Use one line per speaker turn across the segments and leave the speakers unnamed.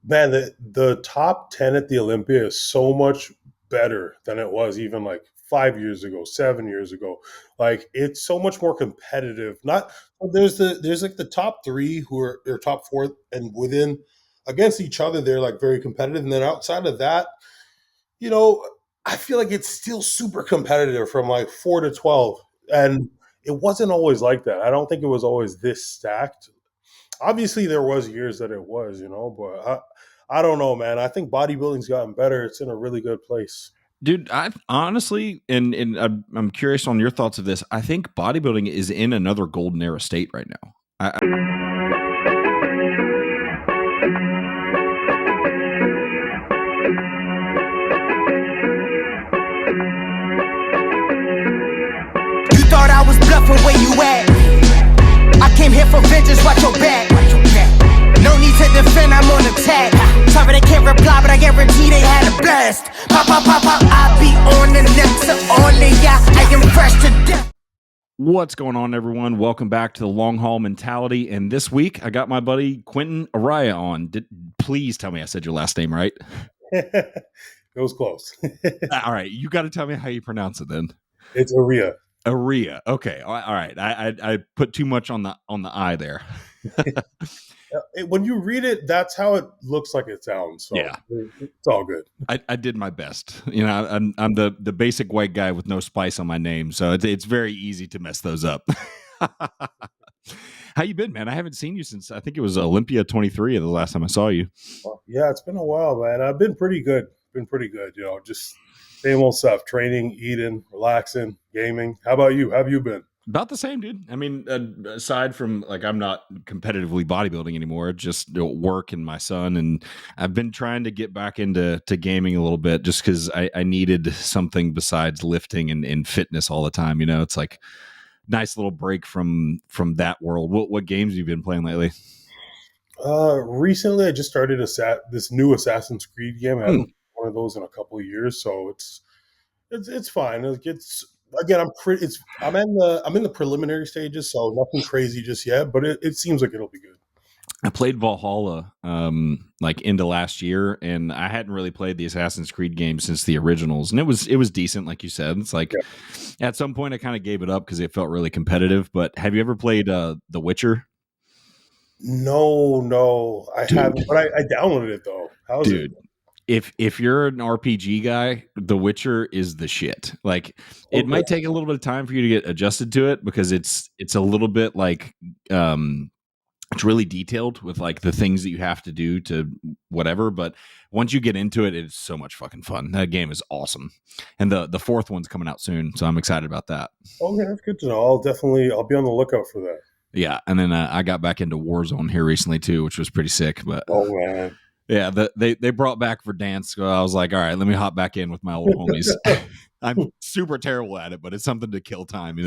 Man, the top 10 at the Olympia is so much better than it was even like 5 years ago, 7 years ago. Like it's so much more competitive. Not there's like the top three who are or top four, and within against each other, they're like very competitive. And then outside of that, you know, I feel like it's still super competitive from like 4 to 12. And it wasn't always like that. I don't think it was always this stacked. Obviously there was years that it was, but I don't know, man. I think bodybuilding's gotten better. It's in a really good place.
Dude, I honestly, and I'm curious on your thoughts of this. I think bodybuilding is in another golden era state right now.
You thought I was bluffing, where you at? I came here for vengeance, watch your back. No need to defend, I'm on attack. Sorry they can't reply, but I guarantee they had a blast. Pop, pop, pop, pop, I be on the next to only, yeah, I am fresh to death.
What's going on, everyone? Welcome back to the Long Haul Mentality. And this week, I got my buddy Quinton Eriya on. Please tell me I said your last name right.
It was close.
All right, you got to tell me how you pronounce it then.
It's Eriya.
Eriya. Okay. All right. I put too much on the I there.
When you read it, that's how it looks like it sounds. So
yeah,
it's all good.
I did my best. I'm the basic white guy with no spice on my name, so it's very easy to mess those up. How you been, man? I haven't seen you since I think it was Olympia 23 the last time I saw you.
Yeah, it's been a while, man. I've been pretty good. Just same old stuff: training, eating, relaxing, gaming. How about you? How have you been?
About the same, dude. I mean, aside from like I'm not competitively bodybuilding anymore, just work and my son, and I've been trying to get back into gaming a little bit just because I needed something besides lifting and fitness all the time. It's like nice little break from that world. What games have you been playing lately?
Recently I just started this new Assassin's Creed game. I haven't played one of those in a couple of years, so it's fine. Again, I'm in the preliminary stages, so nothing crazy just yet, but it seems like it'll be good.
I played Valhalla like into last year, and I hadn't really played the Assassin's Creed game since the originals, and it was decent, like you said. It's like at some point I kind of gave it up because it felt really competitive. But have you ever played The Witcher?
No, I haven't, but I downloaded it though. How's it?
If you're an RPG guy, The Witcher is the shit. Like it might take a little bit of time for you to get adjusted to it because it's a little bit like it's really detailed with like the things that you have to do to whatever. But once you get into it, it's so much fucking fun. That game is awesome, and the fourth one's coming out soon, so I'm excited about that.
Okay, that's good to know. I'll be on the lookout for that.
Yeah, and then I got back into Warzone here recently too, which was pretty sick. But
man.
Yeah, they brought back Verdansk. So I was like, all right, let me hop back in with my old homies. I'm super terrible at it, but it's something to kill time,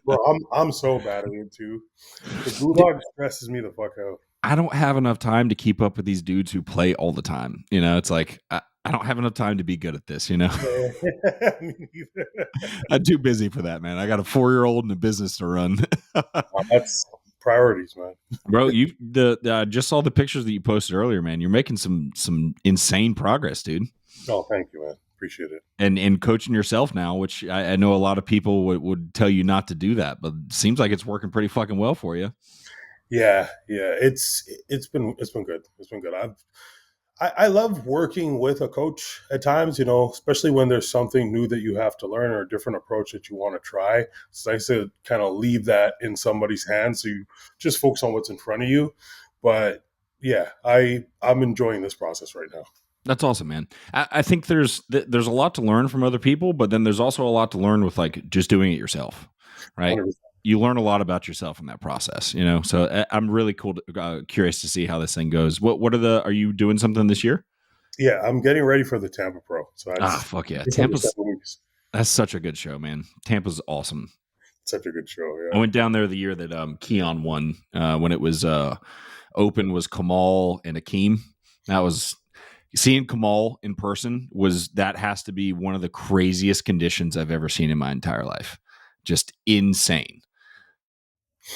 Bro, I'm so bad at it too. The gulag stresses me the fuck out.
I don't have enough time to keep up with these dudes who play all the time. It's like I don't have enough time to be good at this.
Me neither.
I'm too busy for that, man. I got a 4-year-old and a business to run.
That's priorities, man.
Bro, I just saw the pictures that you posted earlier, man. You're making some insane progress, dude.
Oh, thank you, man. Appreciate it.
And coaching yourself now, which I know a lot of people would tell you not to do that, but it seems like it's working pretty fucking well for you.
Yeah. It's been good. It's been good. I love working with a coach at times, especially when there's something new that you have to learn or a different approach that you want to try. It's nice to kind of leave that in somebody's hands so you just focus on what's in front of you. But yeah, I'm enjoying this process right now.
That's awesome, man. I think there's a lot to learn from other people, but then there's also a lot to learn with like just doing it yourself, right? 100%. You learn a lot about yourself in that process, So I'm really curious to see how this thing goes. Are you doing something this year?
Yeah, I'm getting ready for the Tampa Pro. So
fuck yeah, that's such a good show, man. Tampa's awesome.
Such a good show. Yeah,
I went down there the year that Keon won when it was open was Kamal and Akeem. That was. Seeing Kamal in person has to be one of the craziest conditions I've ever seen in my entire life. Just insane.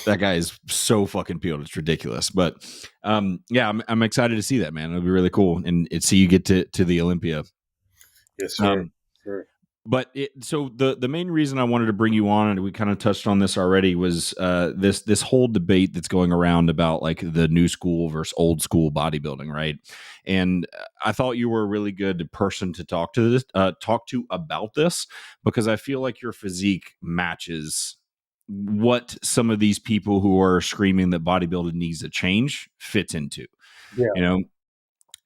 That guy is so fucking peeled. It's ridiculous. But yeah, I'm excited to see that, man. It'll be really cool. And see you get to the Olympia.
Yes, sir. Sure.
But so the main reason I wanted to bring you on, and we kind of touched on this already, was this whole debate that's going around about like the new school versus old school bodybuilding, right? And I thought you were a really good person to talk to about this, because I feel like your physique matches what some of these people who are screaming that bodybuilding needs to change fits into.
Yeah.
You know,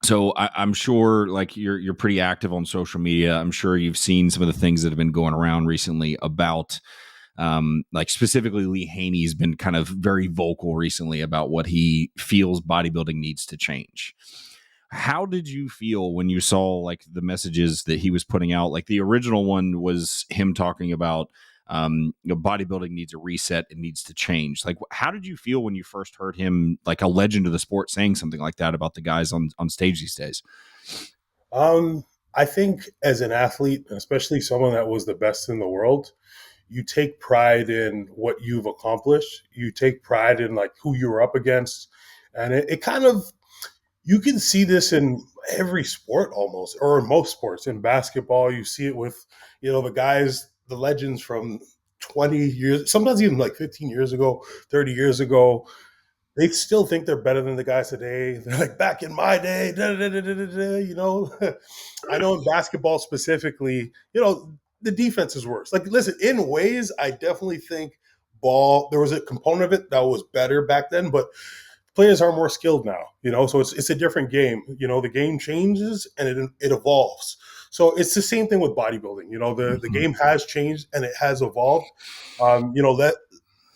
so I'm sure like you're pretty active on social media. I'm sure you've seen some of the things that have been going around recently about like specifically Lee Haney's been kind of very vocal recently about what he feels bodybuilding needs to change. How did you feel when you saw like the messages that he was putting out? Like the original one was him talking about bodybuilding needs a reset, it needs to change. Like, how did you feel when you first heard him, like a legend of the sport, saying something like that about the guys on stage these days?
I think as an athlete, especially someone that was the best in the world, you take pride in what you've accomplished. You take pride in like who you were up against. And it kind of, you can see this in every sport almost, or in most sports. In basketball, you see it with, the guys, the legends from 20 years, sometimes even like 15 years ago, 30 years ago. They still think they're better than the guys today. They're like, back in my day, I know in basketball specifically, the defense is worse. Like, listen, in ways, I definitely think there was a component of it that was better back then, but players are more skilled now, so it's a different game. The game changes and it evolves. So it's the same thing with bodybuilding. The game has changed and it has evolved. That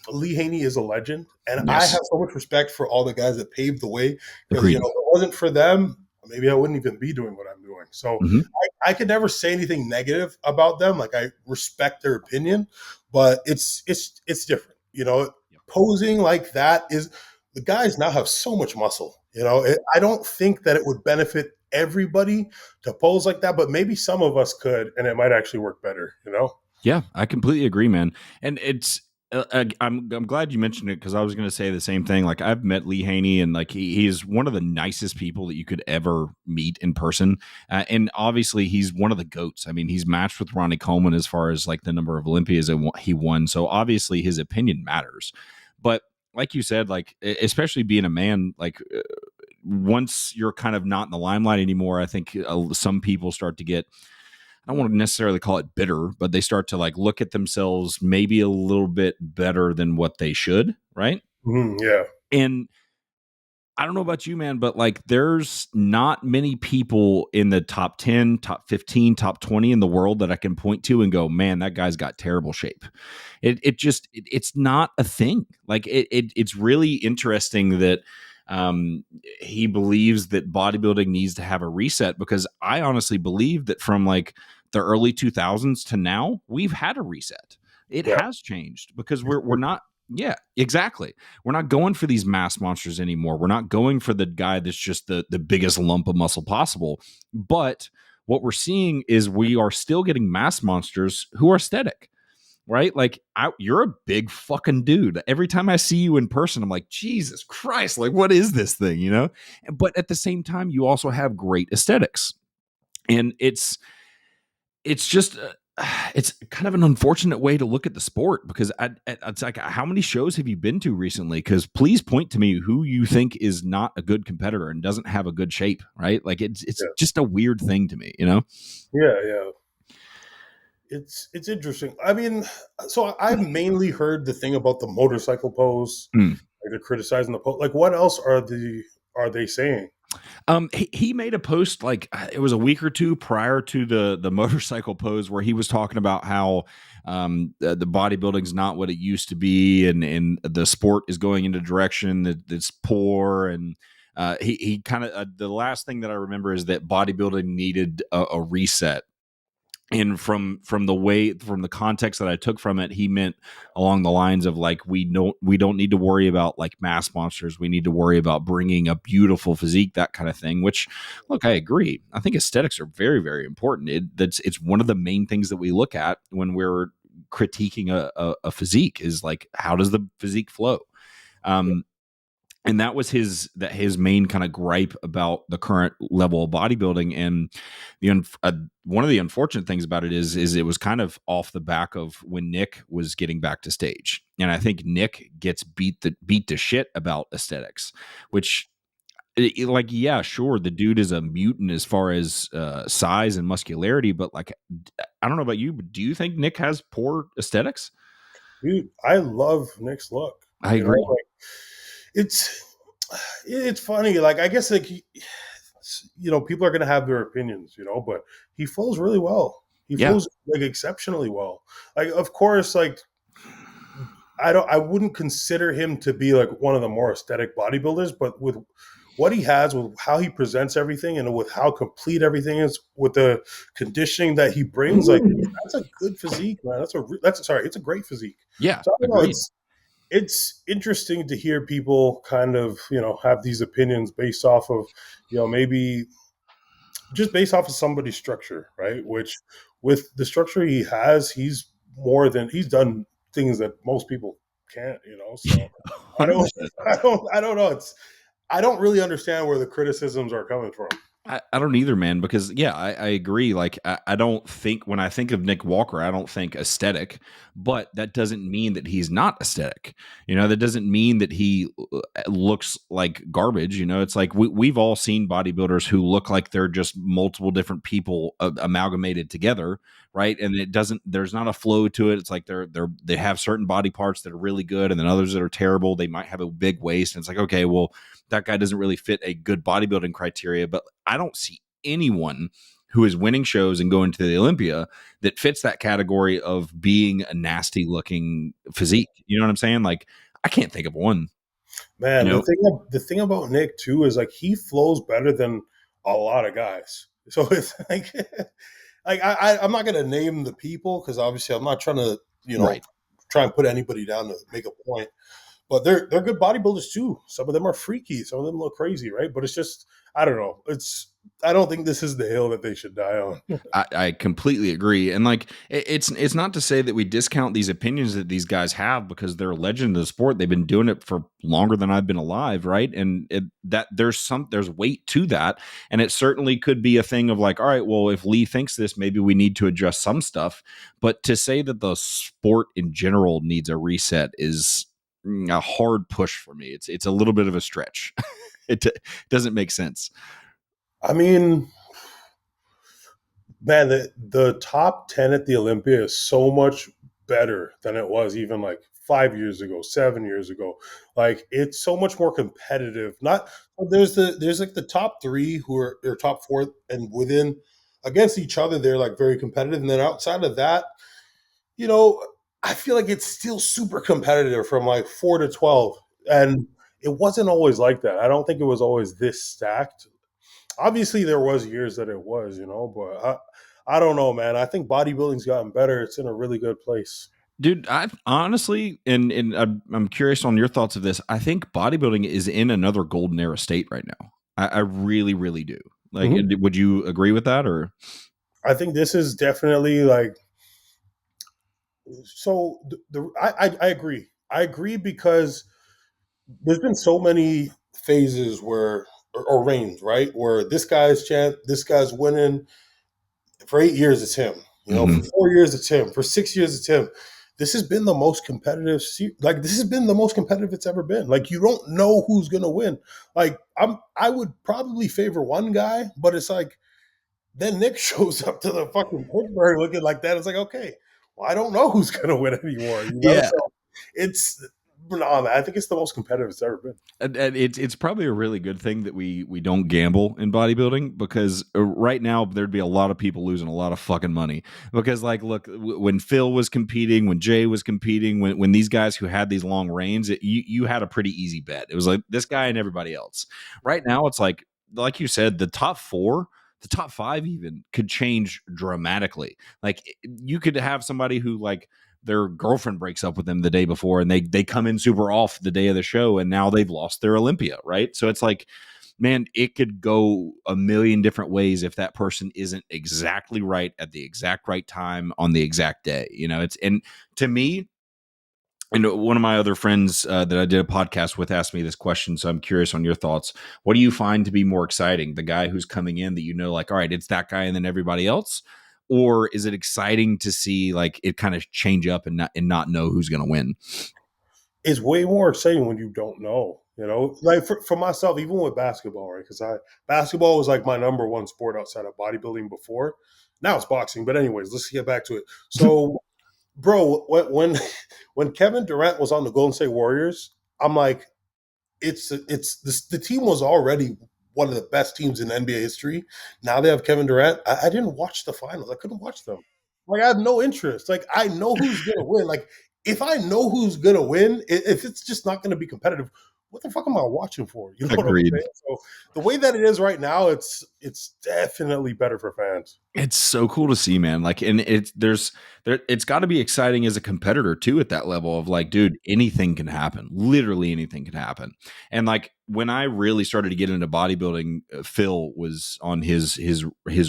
Lee Haney is a legend, and yes. I have so much respect for all the guys that paved the way. Because if it wasn't for them, maybe I wouldn't even be doing what I'm doing. So I could never say anything negative about them. Like, I respect their opinion, but it's different. Posing like that is, the guys now have so much muscle. I don't think that it would benefit everybody to pose like that, but maybe some of us could, and it might actually work better.
Yeah, I completely agree, man. And it's. I'm glad you mentioned it, because I was going to say the same thing. Like, I've met Lee Haney, and like he's one of the nicest people that you could ever meet in person. And obviously, he's one of the GOATs. I mean, he's matched with Ronnie Coleman as far as like the number of Olympias that he won. So obviously, his opinion matters. But like you said, like especially being a man, like once you're kind of not in the limelight anymore, I think some people start to get, I don't want to necessarily call it bitter, but they start to like look at themselves maybe a little bit better than what they should. Right.
Yeah.
And I don't know about you, man, but like there's not many people in the top 10, top 15, top 20 in the world that I can point to and go, man, that guy's got terrible shape. It's not a thing. Like it's really interesting that he believes that bodybuilding needs to have a reset, because I honestly believe that from like the early 2000s to now, we've had a reset. It has changed, because we're not. Yeah, exactly. We're not going for these mass monsters anymore. We're not going for the guy that's just the biggest lump of muscle possible. But what we're seeing is we are still getting mass monsters who are aesthetic. Right? Like, you're a big fucking dude. Every time I see you in person, I'm like, Jesus Christ, like, what is this thing, But at the same time, you also have great aesthetics. And it's just, it's kind of an unfortunate way to look at the sport, because it's like, how many shows have you been to recently? Because please point to me who you think is not a good competitor and doesn't have a good shape, right? Like, it's just a weird thing to me,
Yeah. It's interesting. I mean, so I've mainly heard the thing about the motorcycle pose, like they're criticizing the pose. Like, what else are they saying?
He made a post like it was a week or two prior to the motorcycle pose, where he was talking about how the bodybuilding's not what it used to be, and the sport is going in a direction that's poor. And he kind of the last thing that I remember is that bodybuilding needed a reset. And from the context that I took from it, he meant along the lines of like, we don't need to worry about like mass monsters. We need to worry about bringing a beautiful physique, that kind of thing, which, look, I agree. I think aesthetics are very, very important. It's one of the main things that we look at when we're critiquing a physique is like, how does the physique flow? And that was his main kind of gripe about the current level of bodybuilding. And one of the unfortunate things about it is it was kind of off the back of when Nick was getting back to stage. And I think Nick gets beat to shit about aesthetics, which like, yeah, sure, the dude is a mutant as far as size and muscularity, but like, I don't know about you, but do you think Nick has poor aesthetics?
Dude, I love Nick's look.
I agree.
Like, it's funny. Like, I guess like people are gonna have their opinions, but he flows really well. He flows like exceptionally well. Like, of course, like I wouldn't consider him to be like one of the more aesthetic bodybuilders, but with what he has, with how he presents everything, and with how complete everything is, with the conditioning that he brings, like that's a good physique, man. It's a great physique.
Yeah,
so I don't know, it's interesting to hear people kind of have these opinions based off of maybe just based off of somebody's structure, right? Which with the structure he has, he's done things that most people can't, so I don't know. I don't really understand where the criticisms are coming from.
I don't either, man, because I agree. Like, I don't think, when I think of Nick Walker, I don't think aesthetic, but that doesn't mean that he's not aesthetic. That doesn't mean that he looks like garbage. It's like we've all seen bodybuilders who look like they're just multiple different people amalgamated together, right? And there's not a flow to it. It's like they have certain body parts that are really good, and then others that are terrible. They might have a big waist, and it's like, okay, well, that guy doesn't really fit a good bodybuilding criteria. But I don't see anyone who is winning shows and going to the Olympia that fits that category of being a nasty looking physique. You know what I'm saying? Like, I can't think of one.
Man, the thing about Nick too is like he flows better than a lot of guys. So it's like, I'm not gonna name the people because obviously I'm not trying to try and put anybody down to make a point. But they're good bodybuilders too. Some of them are freaky. Some of them look crazy, right? But it's just, I don't know. I don't think this is the hill that they should die on.
I completely agree. And like, it's not to say that we discount these opinions that these guys have, because they're a legend of the sport. They've been doing it for longer than I've been alive, right? And that there's weight to that. And it certainly could be a thing of like, all right, well, if Lee thinks this, maybe we need to adjust some stuff. But to say that the sport in general needs a reset is a hard push for me. It's a little bit of a stretch. It doesn't make sense.
I mean, man, the top 10 at the Olympia is so much better than it was even like 5 years ago, 7 years ago. Like, it's so much more competitive. There's like the top 3 who are top 4, and within against each other, they're like very competitive. And then outside of that, I feel like it's still super competitive from like 4 to 12. And it wasn't always like that. I don't think it was always this stacked. Obviously, there was years that it was, but I don't know, man. I think bodybuilding's gotten better. It's in a really good place.
Dude, I honestly, and I'm curious on your thoughts of this. I think bodybuilding is in another golden era state right now. I really, really do. Like, would you agree with that? Or
I think this is definitely like, so I agree. I agree because there's been so many phases where, or reigns, right? Where this guy's champ, this guy's winning. For 8 years, it's him. For 4 years, it's him. For 6 years, it's him. This has been the most competitive. This has been the most competitive it's ever been. Like, you don't know who's gonna win. Like, I would probably favor one guy, but it's like, then Nick shows up to the fucking Pittsburgh looking like that. It's like, okay, well, I don't know who's gonna win anymore.
Yeah.
So it's. No, man, I think it's the most competitive it's ever been.
And it's probably a really good thing that we don't gamble in bodybuilding, because right now there'd be a lot of people losing a lot of fucking money. Because, like, look, when Phil was competing, when Jay was competing, when these guys who had these long reigns, you had a pretty easy bet. It was like this guy and everybody else. Right now, it's like you said, the top 4. The top 5 even could change dramatically. Like, you could have somebody who, like, their girlfriend breaks up with them the day before, and they come in super off the day of the show, and now they've lost their Olympia, right? So it's like, man, it could go a million different ways if that person isn't exactly right at the exact right time on the exact day. And to me, and one of my other friends that I did a podcast with asked me this question, so I'm curious on your thoughts. What do you find to be more exciting? The guy who's coming in that like, all right, it's that guy and then everybody else? Or is it exciting to see like it kind of change up and not know who's going to win?
It's way more exciting when you don't know. Like for myself, even with basketball, right? Because basketball was like my number one sport outside of bodybuilding before. Now it's boxing, but anyways, let's get back to it. So, bro, when Kevin Durant was on the Golden State Warriors, I'm like, the team was already one of the best teams in NBA history. Now they have Kevin Durant. I didn't watch the finals. I couldn't watch them. Like I have no interest. Like I know who's gonna win. Like if I know who's gonna win, if it's just not gonna be competitive, what the fuck am I watching for? You know what I'm
Agreed.
saying? So the way that it is right now, it's definitely better for fans.
It's so cool to see, man. Like, and it's got to be exciting as a competitor too at that level of like, dude, anything can happen. Literally anything can happen. And like when I really started to get into bodybuilding, Phil was on his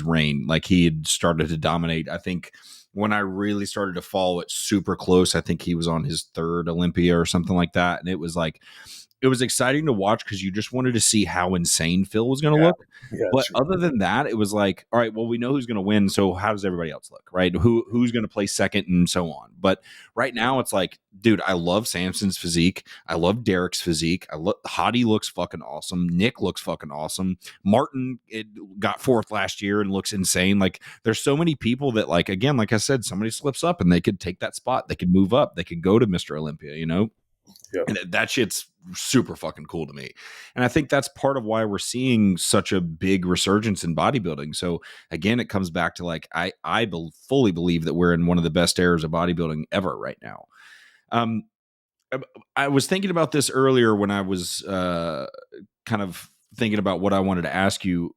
reign. Like he had started to dominate. I think when I really started to follow it super close, I think he was on his third Olympia or something like that. And it was like, it was exciting to watch because you just wanted to see how insane Phil was going to look.
Yeah,
But other than that, it was like, all right, well, we know who's going to win. So how does everybody else look, right? Who's going to play second and so on. But right now it's like, dude, I love Samson's physique. I love Derek's physique. Hottie looks fucking awesome. Nick looks fucking awesome. Martin got fourth last year and looks insane. Like there's so many people that like, again, like I said, somebody slips up and they could take that spot. They could move up. They could go to Mr. Olympia,
Yeah.
And that shit's super fucking cool to me. And I think that's part of why we're seeing such a big resurgence in bodybuilding. So again, it comes back to like, I fully believe that we're in one of the best eras of bodybuilding ever right now. I was thinking about this earlier when I was kind of thinking about what I wanted to ask you.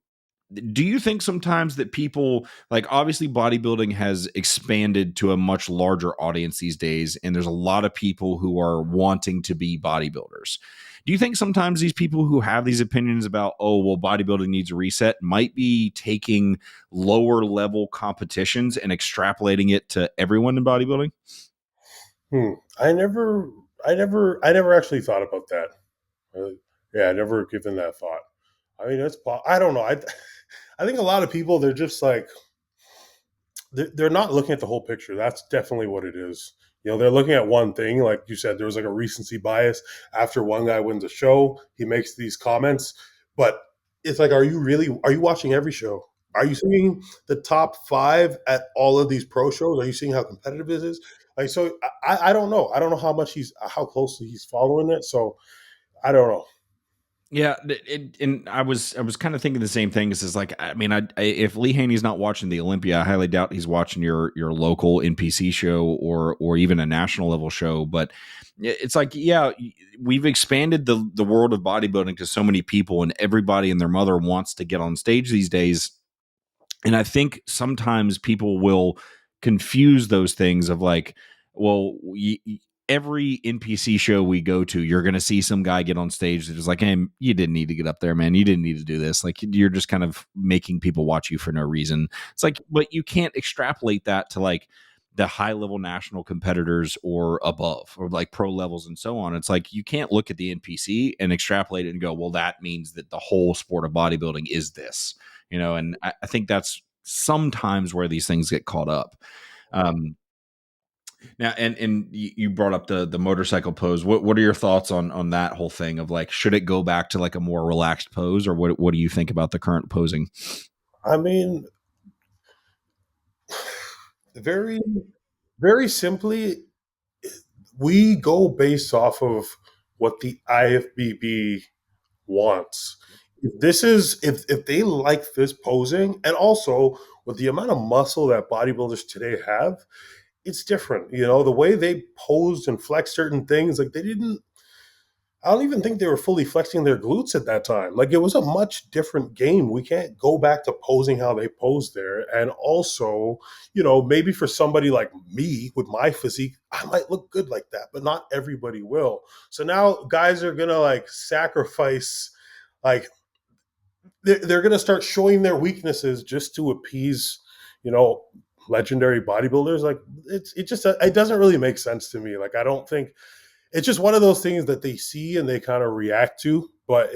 Do you think sometimes that people like obviously bodybuilding has expanded to a much larger audience these days, and there's a lot of people who are wanting to be bodybuilders? Do you think sometimes these people who have these opinions about, oh, well, bodybuilding needs a reset might be taking lower level competitions and extrapolating it to everyone in bodybuilding?
I never actually thought about that. Yeah, I never given that thought. I mean, I don't know. I think a lot of people, they're just like, they're not looking at the whole picture. That's definitely what it is. They're looking at one thing. Like you said, there was like a recency bias. After one guy wins a show, he makes these comments. But it's like, are you watching every show? Are you seeing the top 5 at all of these pro shows? Are you seeing how competitive it is? Like, so I don't know. I don't know how closely he's following it. So I don't know.
Yeah, and I was kind of thinking the same thing. Is like, I mean, if Lee Haney's not watching the Olympia, I highly doubt he's watching your local NPC show or even a national level show. But it's like, yeah, we've expanded the world of bodybuilding to so many people, and everybody and their mother wants to get on stage these days. And I think sometimes people will confuse those things of like, well, every NPC show we go to, you're going to see some guy get on stage that is like, hey, you didn't need to get up there, man. You didn't need to do this. Like, you're just kind of making people watch you for no reason. It's like, but you can't extrapolate that to like the high level national competitors or above, or like pro levels and so on. It's like, you can't look at the NPC and extrapolate it and go, well, that means that the whole sport of bodybuilding is this, and I think that's sometimes where these things get caught up. Now, and you brought up the motorcycle pose. What are your thoughts on that whole thing of like, should it go back to like a more relaxed pose, or what do you think about the current posing?
I mean, very, very simply, we go based off of what the IFBB wants. If they like this posing, and also with the amount of muscle that bodybuilders today have, it's different. The way they posed and flexed certain things, like I don't even think they were fully flexing their glutes at that time. Like it was a much different game. We can't go back to posing how they posed there. And also, maybe for somebody like me with my physique, I might look good like that, but not everybody will. So now guys are going to like sacrifice like they're going to start showing their weaknesses just to appease, you know, legendary bodybuilders. Like it doesn't really make sense to me. Like I don't think it's just one of those things that they see and they kind of react to, but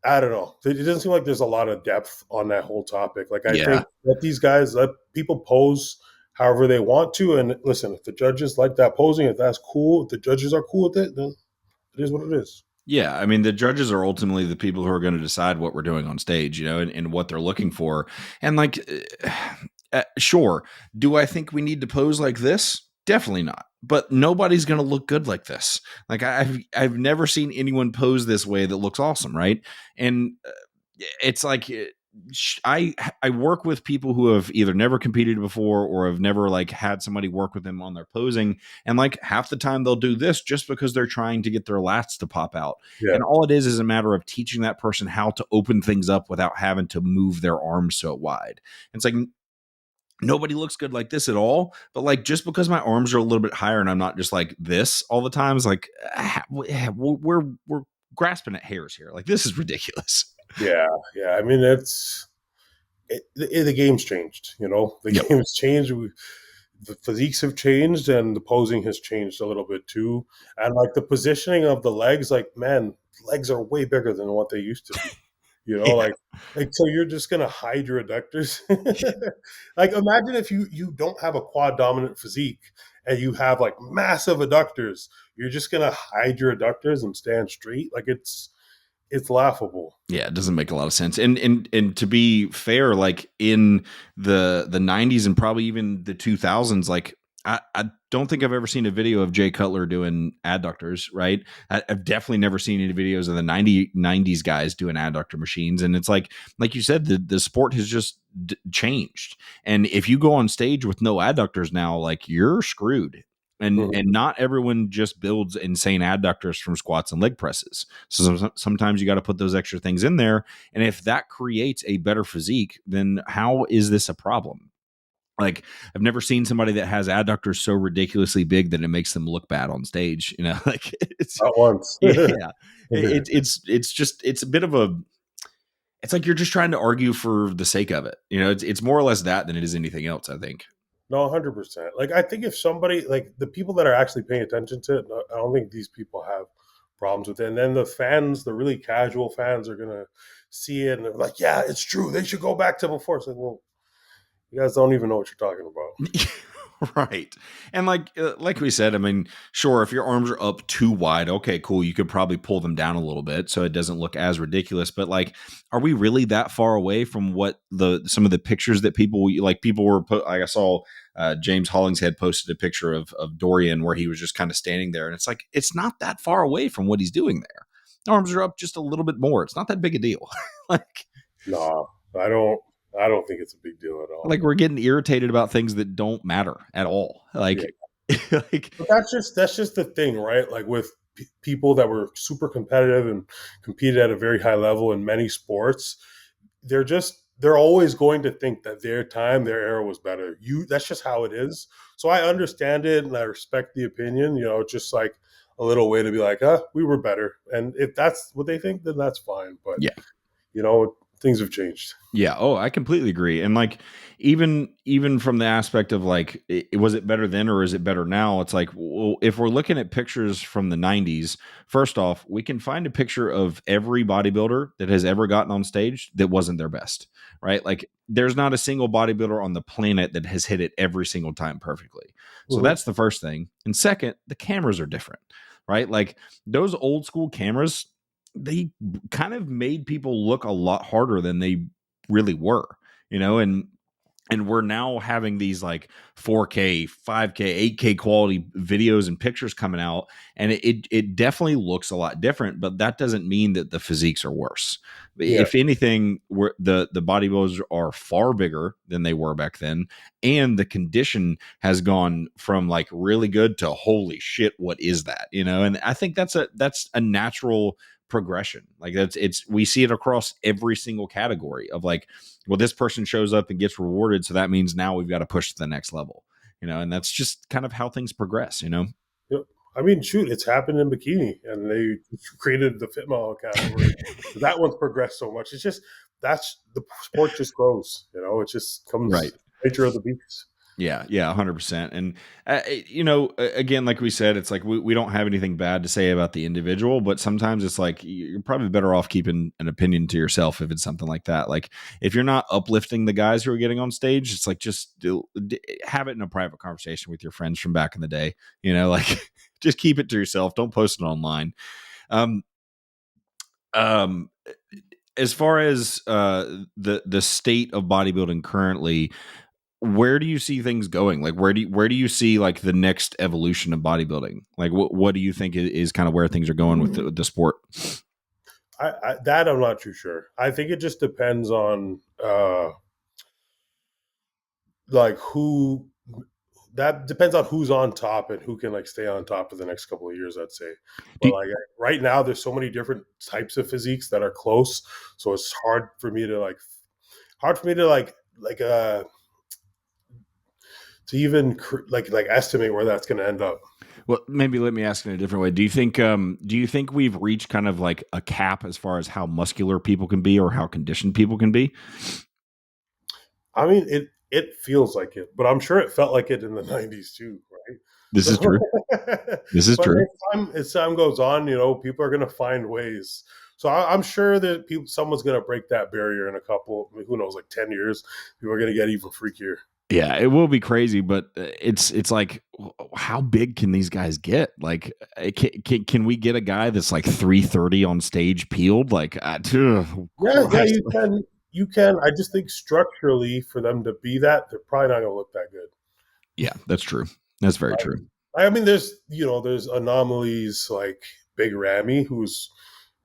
I don't know. It doesn't seem like there's a lot of depth on that whole topic. Like I
Yeah.
think let these guys, let people pose however they want to, and listen, if the judges like that posing, if that's cool, if the judges are cool with it, then it is what it is.
Yeah, I mean, the judges are ultimately the people who are going to decide what we're doing on stage, and what they're looking for. And like, sure, do I think we need to pose like this? Definitely not. But nobody's going to look good like this. Like I've never seen anyone pose this way that looks awesome, right? And it's like I work with people who have either never competed before or have never like had somebody work with them on their posing, and like half the time they'll do this just because they're trying to get their lats to pop out.
Yeah.
And all it is a matter of teaching that person how to open things up without having to move their arms so wide. It's like nobody looks good like this at all, but like just because my arms are a little bit higher and I'm not just like this all the time is like we're grasping at hairs here. Like this is ridiculous.
Yeah. Yeah. I mean, the game's changed, you know, the
Yep.
game's changed. The physiques have changed and the posing has changed a little bit too. And like the positioning of the legs, like, man, legs are way bigger than what they used to be. You know,
Yeah.
like so you're just gonna hide your adductors. Like imagine if you don't have a quad dominant physique and you have like massive adductors, you're just gonna hide your adductors and stand straight. Like it's laughable.
Yeah, it doesn't make a lot of sense. And to be fair, like in the 90s and probably even the 2000s, like I don't think I've ever seen a video of Jay Cutler doing adductors, right? I've definitely never seen any videos of the 90s guys doing adductor machines. And it's like you said, the sport has just changed. And if you go on stage with no adductors now, like you're screwed. And
Mhm.
and not everyone just builds insane adductors from squats and leg presses. So sometimes you got to put those extra things in there. And if that creates a better physique, then how is this a problem? Like I've never seen somebody that has adductors so ridiculously big that it makes them look bad on stage. Like it's
Not once.
yeah, it's just it's a bit of a it's like you're just trying to argue for the sake of it. It's more or less that than it is anything else, I think.
No, 100%. Like I think if somebody like the people that are actually paying attention to it, I don't think these people have problems with it. And then the fans, the really casual fans, are gonna see it and they're like, "Yeah, it's true. They should go back to before." It's like, well, you guys don't even know what you're talking about.
Right. And like we said, I mean, sure, if your arms are up too wide, okay, cool, you could probably pull them down a little bit so it doesn't look as ridiculous. But like, are we really that far away from what some of the pictures that people were like I saw James Hollingshead posted a picture of Dorian where he was just kind of standing there, and it's like it's not that far away from what he's doing there. Arms are up just a little bit more. It's not that big a deal. like
No, I don't. I don't think it's a big deal at all.
like we're getting irritated about things that don't matter at all.
Yeah,
Like like
but that's just the thing, right? Like with people that were super competitive and competed at a very high level in many sports, they're always going to think that their time, their era was better. That's just how it is. So I understand it and I respect the opinion. You know, just like a little way to be like, we were better. And if that's what they think, then that's fine. But
yeah.
you know, things have changed.
Yeah. Oh, I completely agree. And like, even from the aspect of like, was it better then or is it better now? It's like, well, if we're looking at pictures from the 90s, first off, we can find a picture of every bodybuilder that has ever gotten on stage that wasn't their best, right? Like, there's not a single bodybuilder on the planet that has hit it every single time perfectly. So
Mm-hmm.
that's the first thing. And second, the cameras are different, right? Like, those old school cameras, they kind of made people look a lot harder than they really were, and we're now having these like 4K, 5K, 8K quality videos and pictures coming out, and it definitely looks a lot different, but that doesn't mean that the physiques are worse.
Yeah.
If anything, the bodybuilders are far bigger than they were back then, and the condition has gone from like really good to holy shit, what is that? And I think that's a natural progression. Like we see it across every single category of like, well, this person shows up and gets rewarded, so that means now we've got to push to the next level, and that's just kind of how things progress.
Yep. I mean, shoot, it's happened in bikini, and they created the fit model category. That one's progressed so much. It's just that's the sport just grows. It just
Right.
comes nature of the beast.
Yeah, 100%. And again, like we said, it's like we don't have anything bad to say about the individual, but sometimes it's like you're probably better off keeping an opinion to yourself if it's something like that. Like if you're not uplifting the guys who are getting on stage, it's like just have it in a private conversation with your friends from back in the day. Like just keep it to yourself. Don't post it online. Um, um, as far as the state of bodybuilding currently, where do you see things going? Like where do you see like the next evolution of bodybuilding? Like what do you think is kind of where things are going with the sport?
That I'm not too sure. I think it just depends on like who. That depends on who's on top and who can like stay on top for the next couple of years, I'd say.
Do
But like right now, there's so many different types of physiques that are close, so it's hard for me to to even like estimate where that's going to end up.
Well, maybe let me ask in a different way. Do you think we've reached kind of like a cap as far as how muscular people can be or how conditioned people can be?
I mean, it feels like it, but I'm sure it felt like it in the '90s too, right?
This is true. This is
But
true.
as time goes on, people are going to find ways. So I'm sure that someone's going to break that barrier in a couple, who knows, like 10 years. People are going to get even freakier.
Yeah, it will be crazy, but it's like, how big can these guys get? Like, can we get a guy that's like 330 on stage peeled? Like,
Yeah, you can. You can. I just think structurally, for them to be that, they're probably not going to look that good.
Yeah, that's true. That's very true.
I mean, there's anomalies like Big Ramy, who's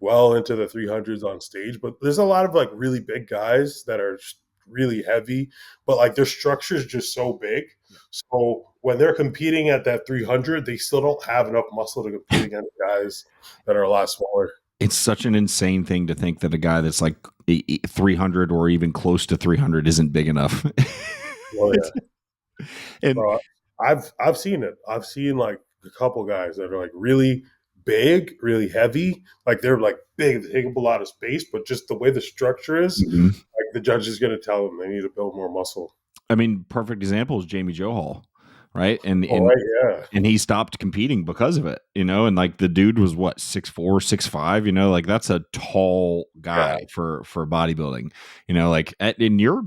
well into the 300s on stage, but there's a lot of like really big guys that are really heavy, but like their structure is just so big. So when they're competing at that 300, they still don't have enough muscle to compete against guys that are a lot smaller.
It's such an insane thing to think that a guy that's like 300 or even close to 300 isn't big enough.
Oh yeah.
And
I've seen it. I've seen like a couple guys that are like really big, really heavy. Like they're like big, they take up a lot of space, but just the way the structure is, like the judge is going to tell them they need to build more muscle.
I mean, perfect example is Jamie Johal, right? And
Yeah.
And he stopped competing because of it, and like the dude was what, 6'4", 6'5", like that's a tall guy for bodybuilding, like and you're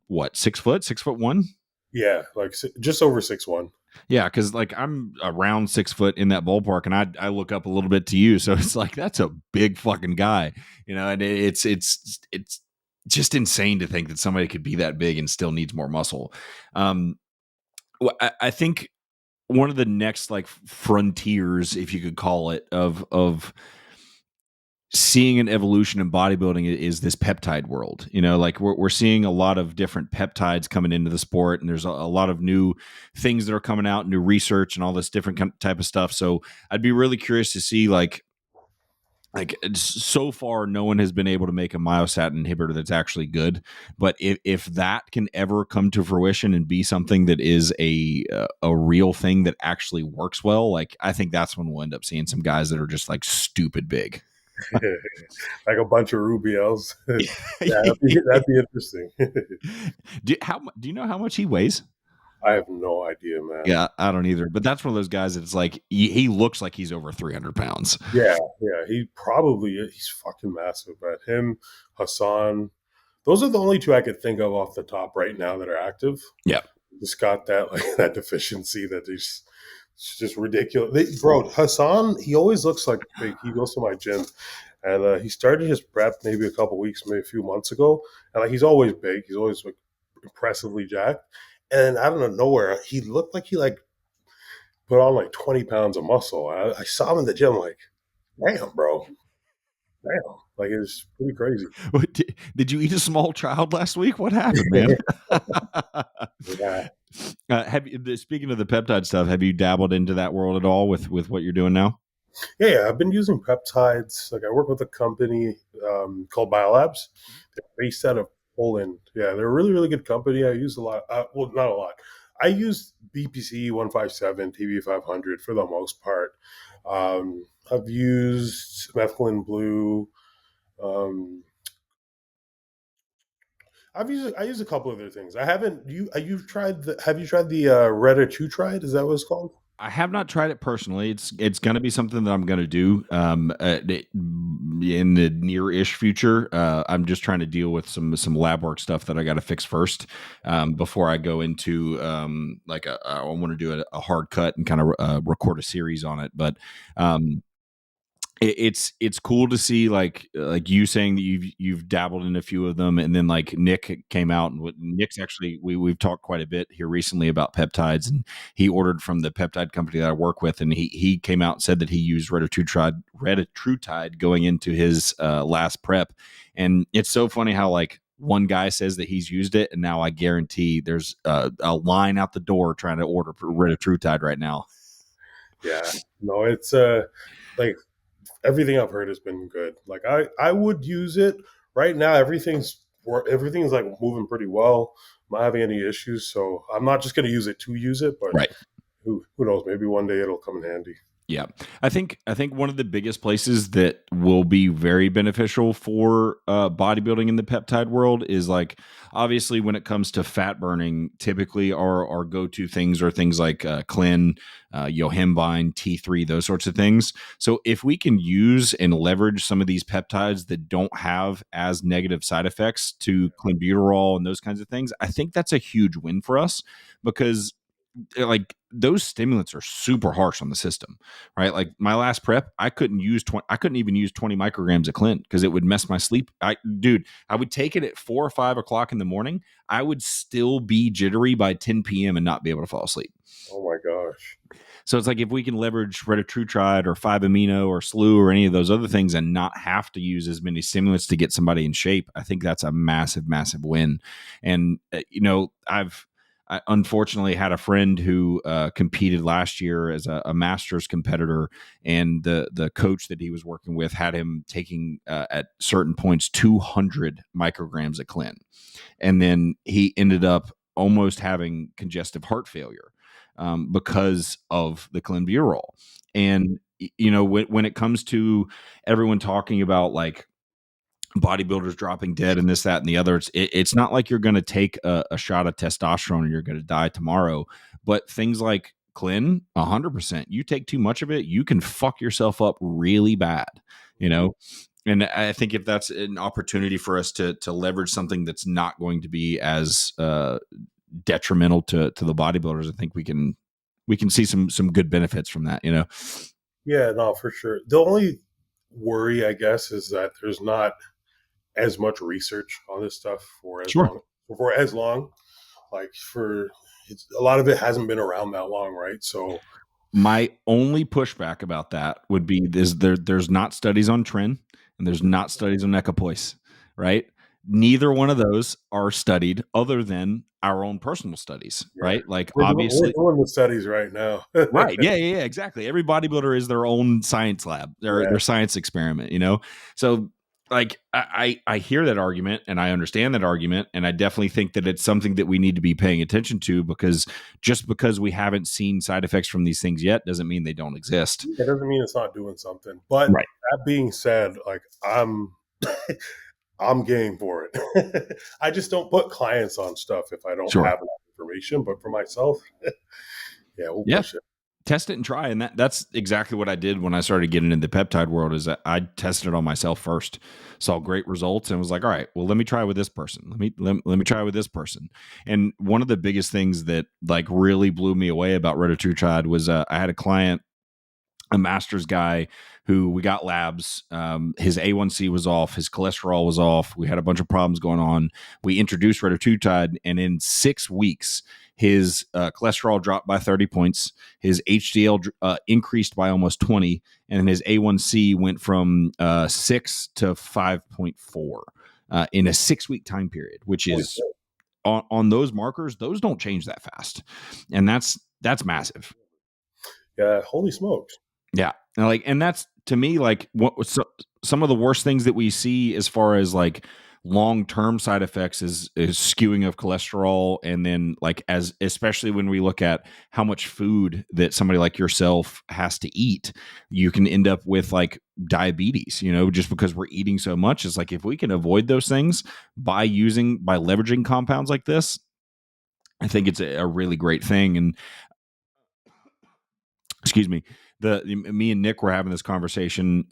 what, 6 foot, 6'1"?
Yeah, like just over 6'1".
Yeah, because like I'm around 6 foot in that ballpark, and I look up a little bit to you, so it's like that's a big fucking guy, and it's just insane to think that somebody could be that big and still needs more muscle. I think one of the next like frontiers, if you could call it, of seeing an evolution in bodybuilding is this peptide world. Like we're seeing a lot of different peptides coming into the sport, and there's a lot of new things that are coming out, new research and all this different type of stuff. So I'd be really curious to see like so far no one has been able to make a myostatin inhibitor that's actually good, but if that can ever come to fruition and be something that is a real thing that actually works well, like I think that's when we'll end up seeing some guys that are just like stupid big.
Like a bunch of Rubiels. Yeah, that'd be interesting.
Do you know how much he weighs?
I have no idea, man.
Yeah, I don't either. But that's one of those guys that's like he looks like he's over 300 pounds.
Yeah. He's fucking massive. But him, Hassan, those are the only two I could think of off the top right now that are active.
Yeah,
just got that that deficiency that it's just ridiculous. Bro, Hassan, he always looks like big. He goes to my gym, and he started his prep maybe a couple weeks, maybe a few months ago, and like he's always big. He's always like impressively jacked. And out of nowhere, he looked like he like put on like 20 pounds of muscle. I saw him in the gym, like, damn, bro. Damn. Like, it's pretty crazy.
Did you eat a small child last week? What happened, man?
Yeah.
Have you, speaking of the peptide stuff, have you dabbled into that world at all with what you're doing now?
Yeah, I've been using peptides. Like, I work with a company called Biolabs. They're based out of Poland. Yeah, they're a really, really good company. I use a lot. Well, not a lot. I use BPC 157, TV 500 for the most part. I've used methylene blue. Um, I use a couple other things. I haven't you've tried the have you tried the Retta 2 tried? Is that what it's called?
I have not tried it personally. It's going to be something that I'm going to do in the near-ish future. I'm just trying to deal with some lab work stuff that I got to fix first before I go into I want to do a hard cut and kind of record a series on it. But it's cool to see like you saying that you've dabbled in a few of them, and then like Nick came out, and Nick's actually we've talked quite a bit here recently about peptides, and he ordered from the peptide company that I work with, and he came out and said that he used retatrutide going into his last prep, and it's so funny how like one guy says that he's used it, and now I guarantee there's a line out the door trying to order retatrutide right now.
Yeah, no, it's like everything I've heard has been good. Like I would use it right now. Everything's like moving pretty well. I'm not having any issues, so I'm not just going to use it to use it. But
Right.
who knows? Maybe one day it'll come in handy.
Yeah, I think one of the biggest places that will be very beneficial for bodybuilding in the peptide world is like obviously when it comes to fat burning. Typically, our go to things are things like Clin, Yohimbine, T3, those sorts of things. So if we can use and leverage some of these peptides that don't have as negative side effects to clenbuterol and those kinds of things, I think that's a huge win for us because like those stimulants are super harsh on the system, right? Like my last prep, I couldn't even use 20 micrograms of Clint because it would mess my sleep. I would take it at 4 or 5 o'clock in the morning. I would still be jittery by 10 p.m. and not be able to fall asleep.
Oh my gosh.
So it's like if we can leverage retatrutide or 5-amino or SLU or any of those other things and not have to use as many stimulants to get somebody in shape, I think that's a massive, massive win. And I unfortunately had a friend who competed last year as a master's competitor, and the coach that he was working with had him taking at certain points 200 micrograms of Clin, and then he ended up almost having congestive heart failure because of the clenbuterol. And when it comes to everyone talking about like bodybuilders dropping dead and this, that, and the other, it's not like you're going to take a shot of testosterone and you're going to die tomorrow. But things like Clin, 100%, you take too much of it, you can fuck yourself up really bad, And I think if that's an opportunity for us to leverage something that's not going to be as detrimental to the bodybuilders, I think we can see some good benefits from that,
Yeah, no, for sure. The only worry, I guess, is that there's not as much research on this stuff for as long. Like a lot of it hasn't been around that long, right? So
my only pushback about that would be there's not studies on tren and there's not studies on equipoise, right? Neither one of those are studied other than our own personal studies, right? Like obviously
we're doing the studies right now.
Right. Yeah, exactly. Every bodybuilder is their own science lab, their science experiment, So like I hear that argument and I understand that argument, and I definitely think that it's something that we need to be paying attention to, because just because we haven't seen side effects from these things yet doesn't mean they don't exist.
It doesn't mean it's not doing something. But that being said, like I'm game for it. I just don't put clients on stuff if I don't have enough information. But for myself, we'll push it.
Test it and try. And that's exactly what I did when I started getting into the peptide world, is that I tested it on myself first, saw great results, and was like, all right, well, let me try with this person. Let me try with this person. And one of the biggest things that like really blew me away about retatrutide was I had a client, a master's guy, who we got labs. His A1C was off. His cholesterol was off. We had a bunch of problems going on. We introduced retatrutide, and in 6 weeks, his cholesterol dropped by 30 points. His HDL increased by almost 20, and his A1C went from 6 to 5.4 in a 6-week time period, which is on those markers. Those don't change that fast, and that's massive.
Yeah, holy smokes.
Yeah, and that's to me like what some of the worst things that we see as far as like long-term side effects is skewing of cholesterol, and then like especially when we look at how much food that somebody like yourself has to eat, you can end up with like diabetes, just because we're eating so much. It's like, if we can avoid those things by leveraging compounds like this, I think it's a really great thing. And excuse me, me and Nick were having this conversation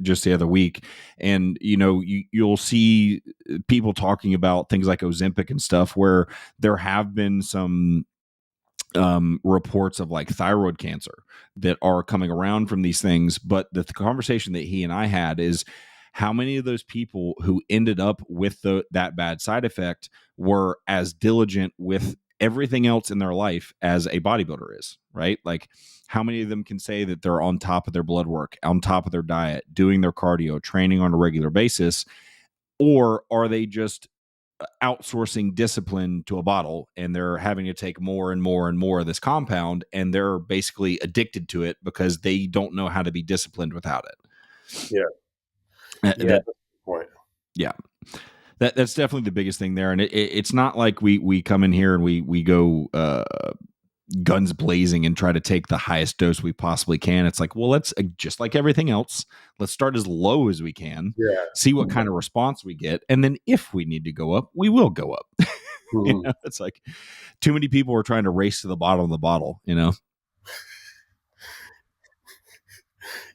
just the other week, and you'll see people talking about things like Ozempic and stuff, where there have been some reports of like thyroid cancer that are coming around from these things. But the conversation that he and I had is, how many of those people who ended up with that bad side effect were as diligent with everything else in their life as a bodybuilder is, right? Like, how many of them can say that they're on top of their blood work, on top of their diet, doing their cardio, training on a regular basis? Or are they just outsourcing discipline to a bottle, and they're having to take more and more and more of this compound, and they're basically addicted to it because they don't know how to be disciplined without it?
Yeah.
That's
the point.
Yeah. That's definitely the biggest thing there. And it's not like we come in here and we go guns blazing and try to take the highest dose we possibly can. It's like, well, let's, just like everything else, let's start as low as we can, see what kind of response we get. And then if we need to go up, we will go up. It's like, too many people are trying to race to the bottom of the bottle,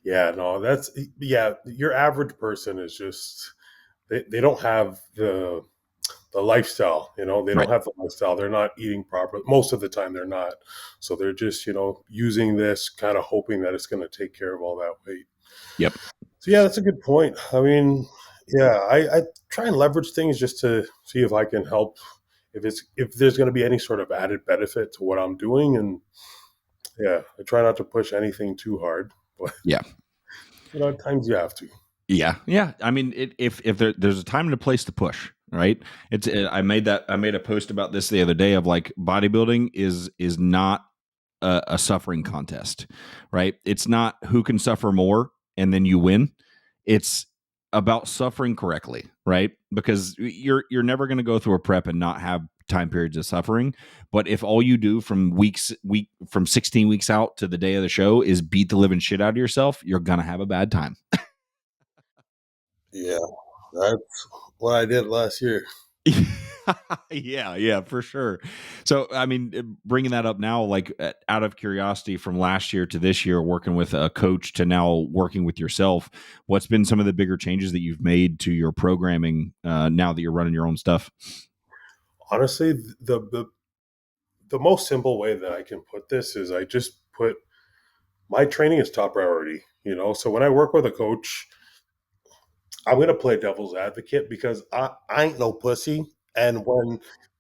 Yeah, no, your average person is just, they don't have the lifestyle, they don't have the lifestyle. They're not eating properly. Most of the time they're not. So they're just, using this, kind of hoping that it's going to take care of all that weight.
Yep.
So yeah, that's a good point. I mean, yeah, I try and leverage things just to see if I can help, if there's going to be any sort of added benefit to what I'm doing. And yeah, I try not to push anything too hard, but
yeah,
at times you have to.
Yeah. I mean, if there's a time and a place to push, right? I made a post about this the other day of like, bodybuilding is not a suffering contest, right? It's not who can suffer more and then you win. It's about suffering correctly, right? Because you're never going to go through a prep and not have time periods of suffering. But if all you do from 16 weeks out to the day of the show is beat the living shit out of yourself, you're going to have a bad time.
Yeah, that's what I did last year.
Yeah, for sure. So, I mean, bringing that up now, like out of curiosity, from last year to this year, working with a coach to now working with yourself, what's been some of the bigger changes that you've made to your programming now that you're running your own stuff?
Honestly, the most simple way that I can put this is I just put my training is top priority, So when I work with a coach, I'm going to play devil's advocate because I ain't no pussy. And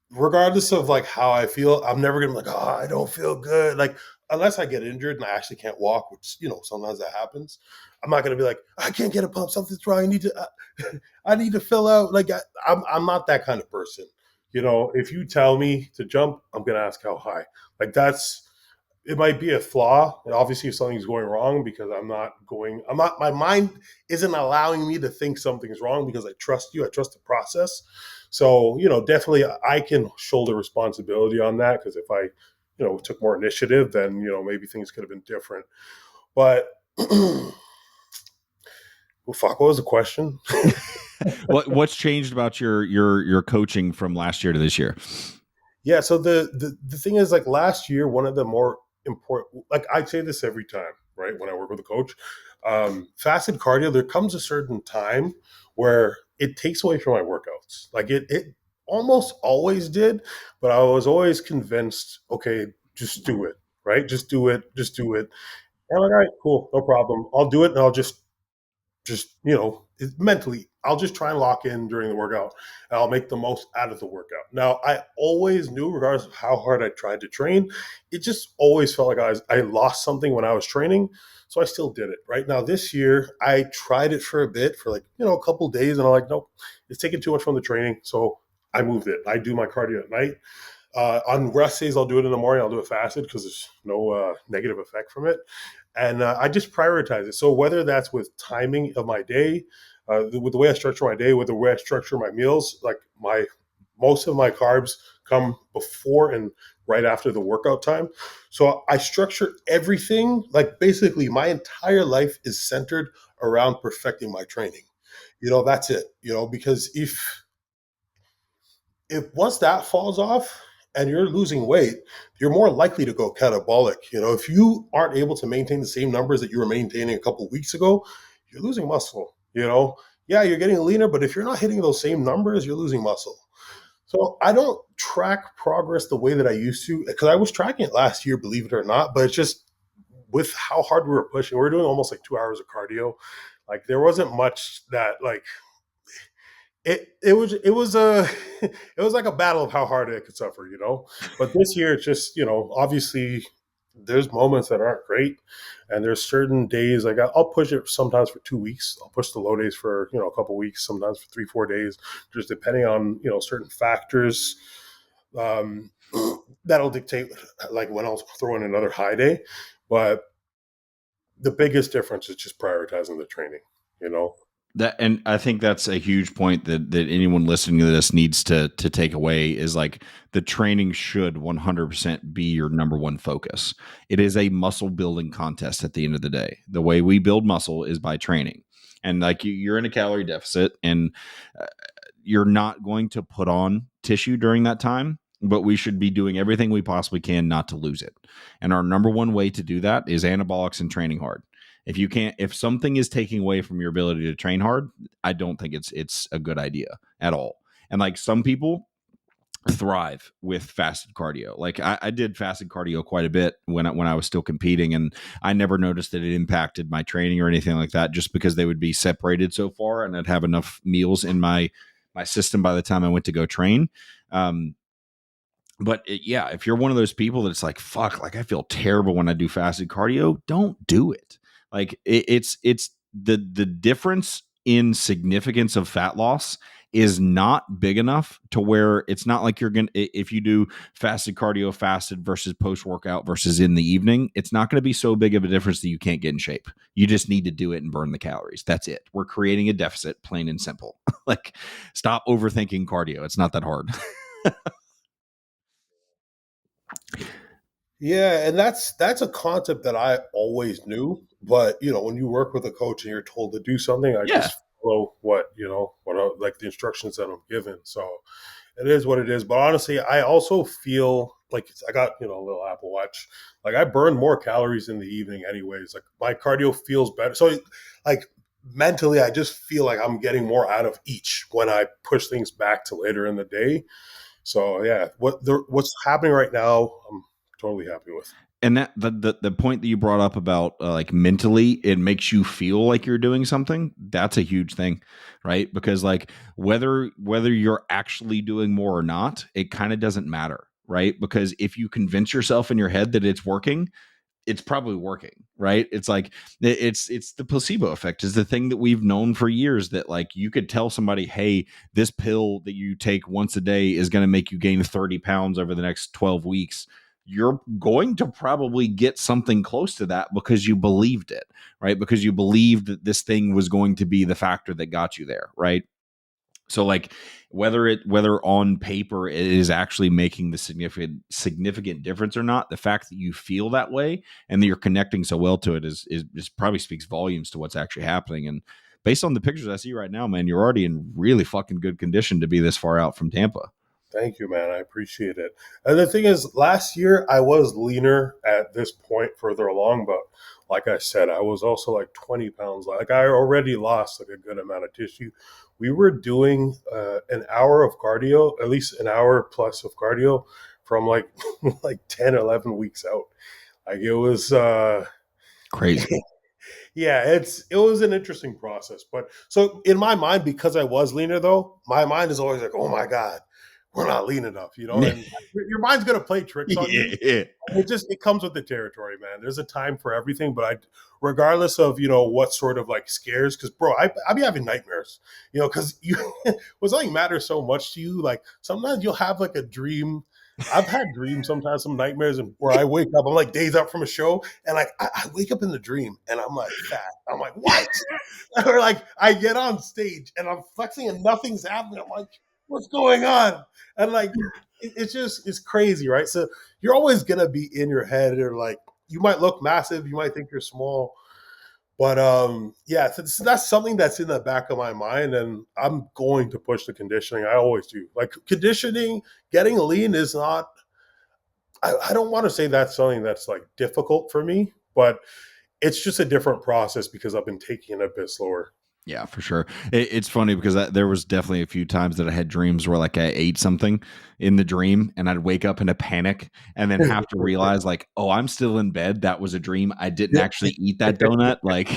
regardless of like how I feel, I'm never going to be like, oh, I don't feel good. Like, unless I get injured and I actually can't walk, which, sometimes that happens. I'm not going to be like, I can't get a pump. Something's wrong. I need to fill out. Like, I'm not that kind of person. If you tell me to jump, I'm going to ask how high. Like, it might be a flaw, and obviously if something's going wrong, because my mind isn't allowing me to think something's wrong, because I trust you, I trust the process. So, definitely I can shoulder responsibility on that, because if I, took more initiative, then, maybe things could have been different. But, well, fuck, what was the question?
What's changed about your coaching from last year to this year?
Yeah, so the thing is, like, last year, one of the more important, like I say this every time, right, when I work with a coach, fasted cardio, there comes a certain time where it takes away from my workouts. Like it almost always did, but I was always convinced, okay, just do it, right? Just do it. And I'm like, all right, cool, no problem. I'll do it, and I'll just mentally, I'll just try and lock in during the workout, and I'll make the most out of the workout. Now, I always knew, regardless of how hard I tried to train, it just always felt like I lost something when I was training. So I still did it. Right now, this year, I tried it for a bit, for like, a couple of days, and I'm like, nope, it's taking too much from the training. So I moved it. I do my cardio at night. On rest days, I'll do it in the morning. I'll do it fasted because there's no negative effect from it. And I just prioritize it. So whether that's with timing of my day, with the way I structure my day, with the way I structure my meals, like most of my carbs come before and right after the workout time. So I structure everything, like basically my entire life is centered around perfecting my training. That's it, because if once that falls off and you're losing weight, you're more likely to go catabolic. If you aren't able to maintain the same numbers that you were maintaining a couple of weeks ago, you're losing muscle. Yeah, you're getting leaner, but if you're not hitting those same numbers, you're losing muscle. So I don't track progress the way that I used to, because I was tracking it last year, believe it or not, but it's just with how hard we were pushing, we were doing almost like 2 hours of cardio. Like there wasn't much that like it was a it was like a battle of how hard I could suffer. But this year it's just, obviously there's moments that aren't great, and there's certain days like I'll push it sometimes for 2 weeks. I'll push the low days for a couple weeks, sometimes for 3-4 days, just depending on certain factors um, that'll dictate like when I'll throw in another high day. But the biggest difference is just prioritizing the training.
That, and I think that's a huge point that anyone listening to this needs to take away is like the training should 100% be your number one focus. It is a muscle building contest at the end of the day. The way we build muscle is by training, and like you're in a calorie deficit, and you're not going to put on tissue during that time, but we should be doing everything we possibly can not to lose it. And our number one way to do that is anabolics and training hard. If something is taking away from your ability to train hard, I don't think it's a good idea at all. And like some people thrive with fasted cardio. Like I did fasted cardio quite a bit when I was still competing, and I never noticed that it impacted my training or anything like that, just because they would be separated so far and I'd have enough meals in my system by the time I went to go train. But yeah, if you're one of those people that's like, fuck, like I feel terrible when I do fasted cardio, don't do it. Like it's the difference in significance of fat loss is not big enough to where it's not like you're going to, if you do fasted cardio, fasted versus post workout versus in the evening, it's not going to be so big of a difference that you can't get in shape. You just need to do it and burn the calories. That's it. We're creating a deficit, plain and simple. Like stop overthinking cardio. It's not that hard.
Yeah, and that's a concept that I always knew, but when you work with a coach and you're told to do something, I
Yeah.
just follow like the instructions that I'm given. So it is what it is. But honestly, I also feel like I got a little Apple Watch. Like I burn more calories in the evening, anyways. Like my cardio feels better. So like mentally, I just feel like I'm getting more out of each when I push things back to later in the day. So yeah, what's happening right now, I'm totally happy with.
And that the point that you brought up about like mentally it makes you feel like you're doing something, that's a huge thing, right? Because like whether you're actually doing more or not, it kind of doesn't matter, right? Because if you convince yourself in your head that it's working, it's probably working, right? It's like it's the placebo effect is the thing that we've known for years, that like you could tell somebody, hey, this pill that you take once a day is going to make you gain 30 pounds over the next 12 weeks. You're going to probably get something close to that because you believed it, right? Because you believed that this thing was going to be the factor that got you there, right? So like whether on paper it is actually making the significant difference or not, the fact that you feel that way and that you're connecting so well to it is probably speaks volumes to what's actually happening. And based on the pictures I see right now, man, you're already in really fucking good condition to be this far out from Tampa.
Thank you, man. I appreciate it. And the thing is, last year I was leaner at this point further along, but like I said, I was also like 20 pounds. Like I already lost like a good amount of tissue. We were doing an hour of cardio, at least an hour plus of cardio from like like 10, 11 weeks out. Like it was
Crazy.
yeah, it was an interesting process. But so in my mind, because I was leaner though, my mind is always like, oh my God, we're not lean enough, and your mind's gonna play tricks on you.
Yeah.
It comes with the territory, man. There's a time for everything, but regardless of what sort of like scares, because bro, I be having nightmares, because when something matters so much to you, like sometimes you'll have like a dream I've had dreams sometimes, some nightmares, and where I wake up, I'm like days out from a show, and like I wake up in the dream, and I'm like fat. I'm like, what? Or like I get on stage and I'm flexing and nothing's happening. I'm like, what's going on? And like it's crazy, right? So you're always gonna be in your head, or like you might look massive, you might think you're small, but yeah, so that's something that's in the back of my mind, and I'm going to push the conditioning. I always do. Like conditioning, getting lean is not. I don't want to say that's something that's like difficult for me, but it's just a different process because I've been taking it a bit slower.
Yeah, for sure. It's funny because there was definitely a few times that I had dreams where like I ate something in the dream and I'd wake up in a panic and then have to realize like, oh, I'm still in bed. That was a dream. I didn't actually eat that donut. Like,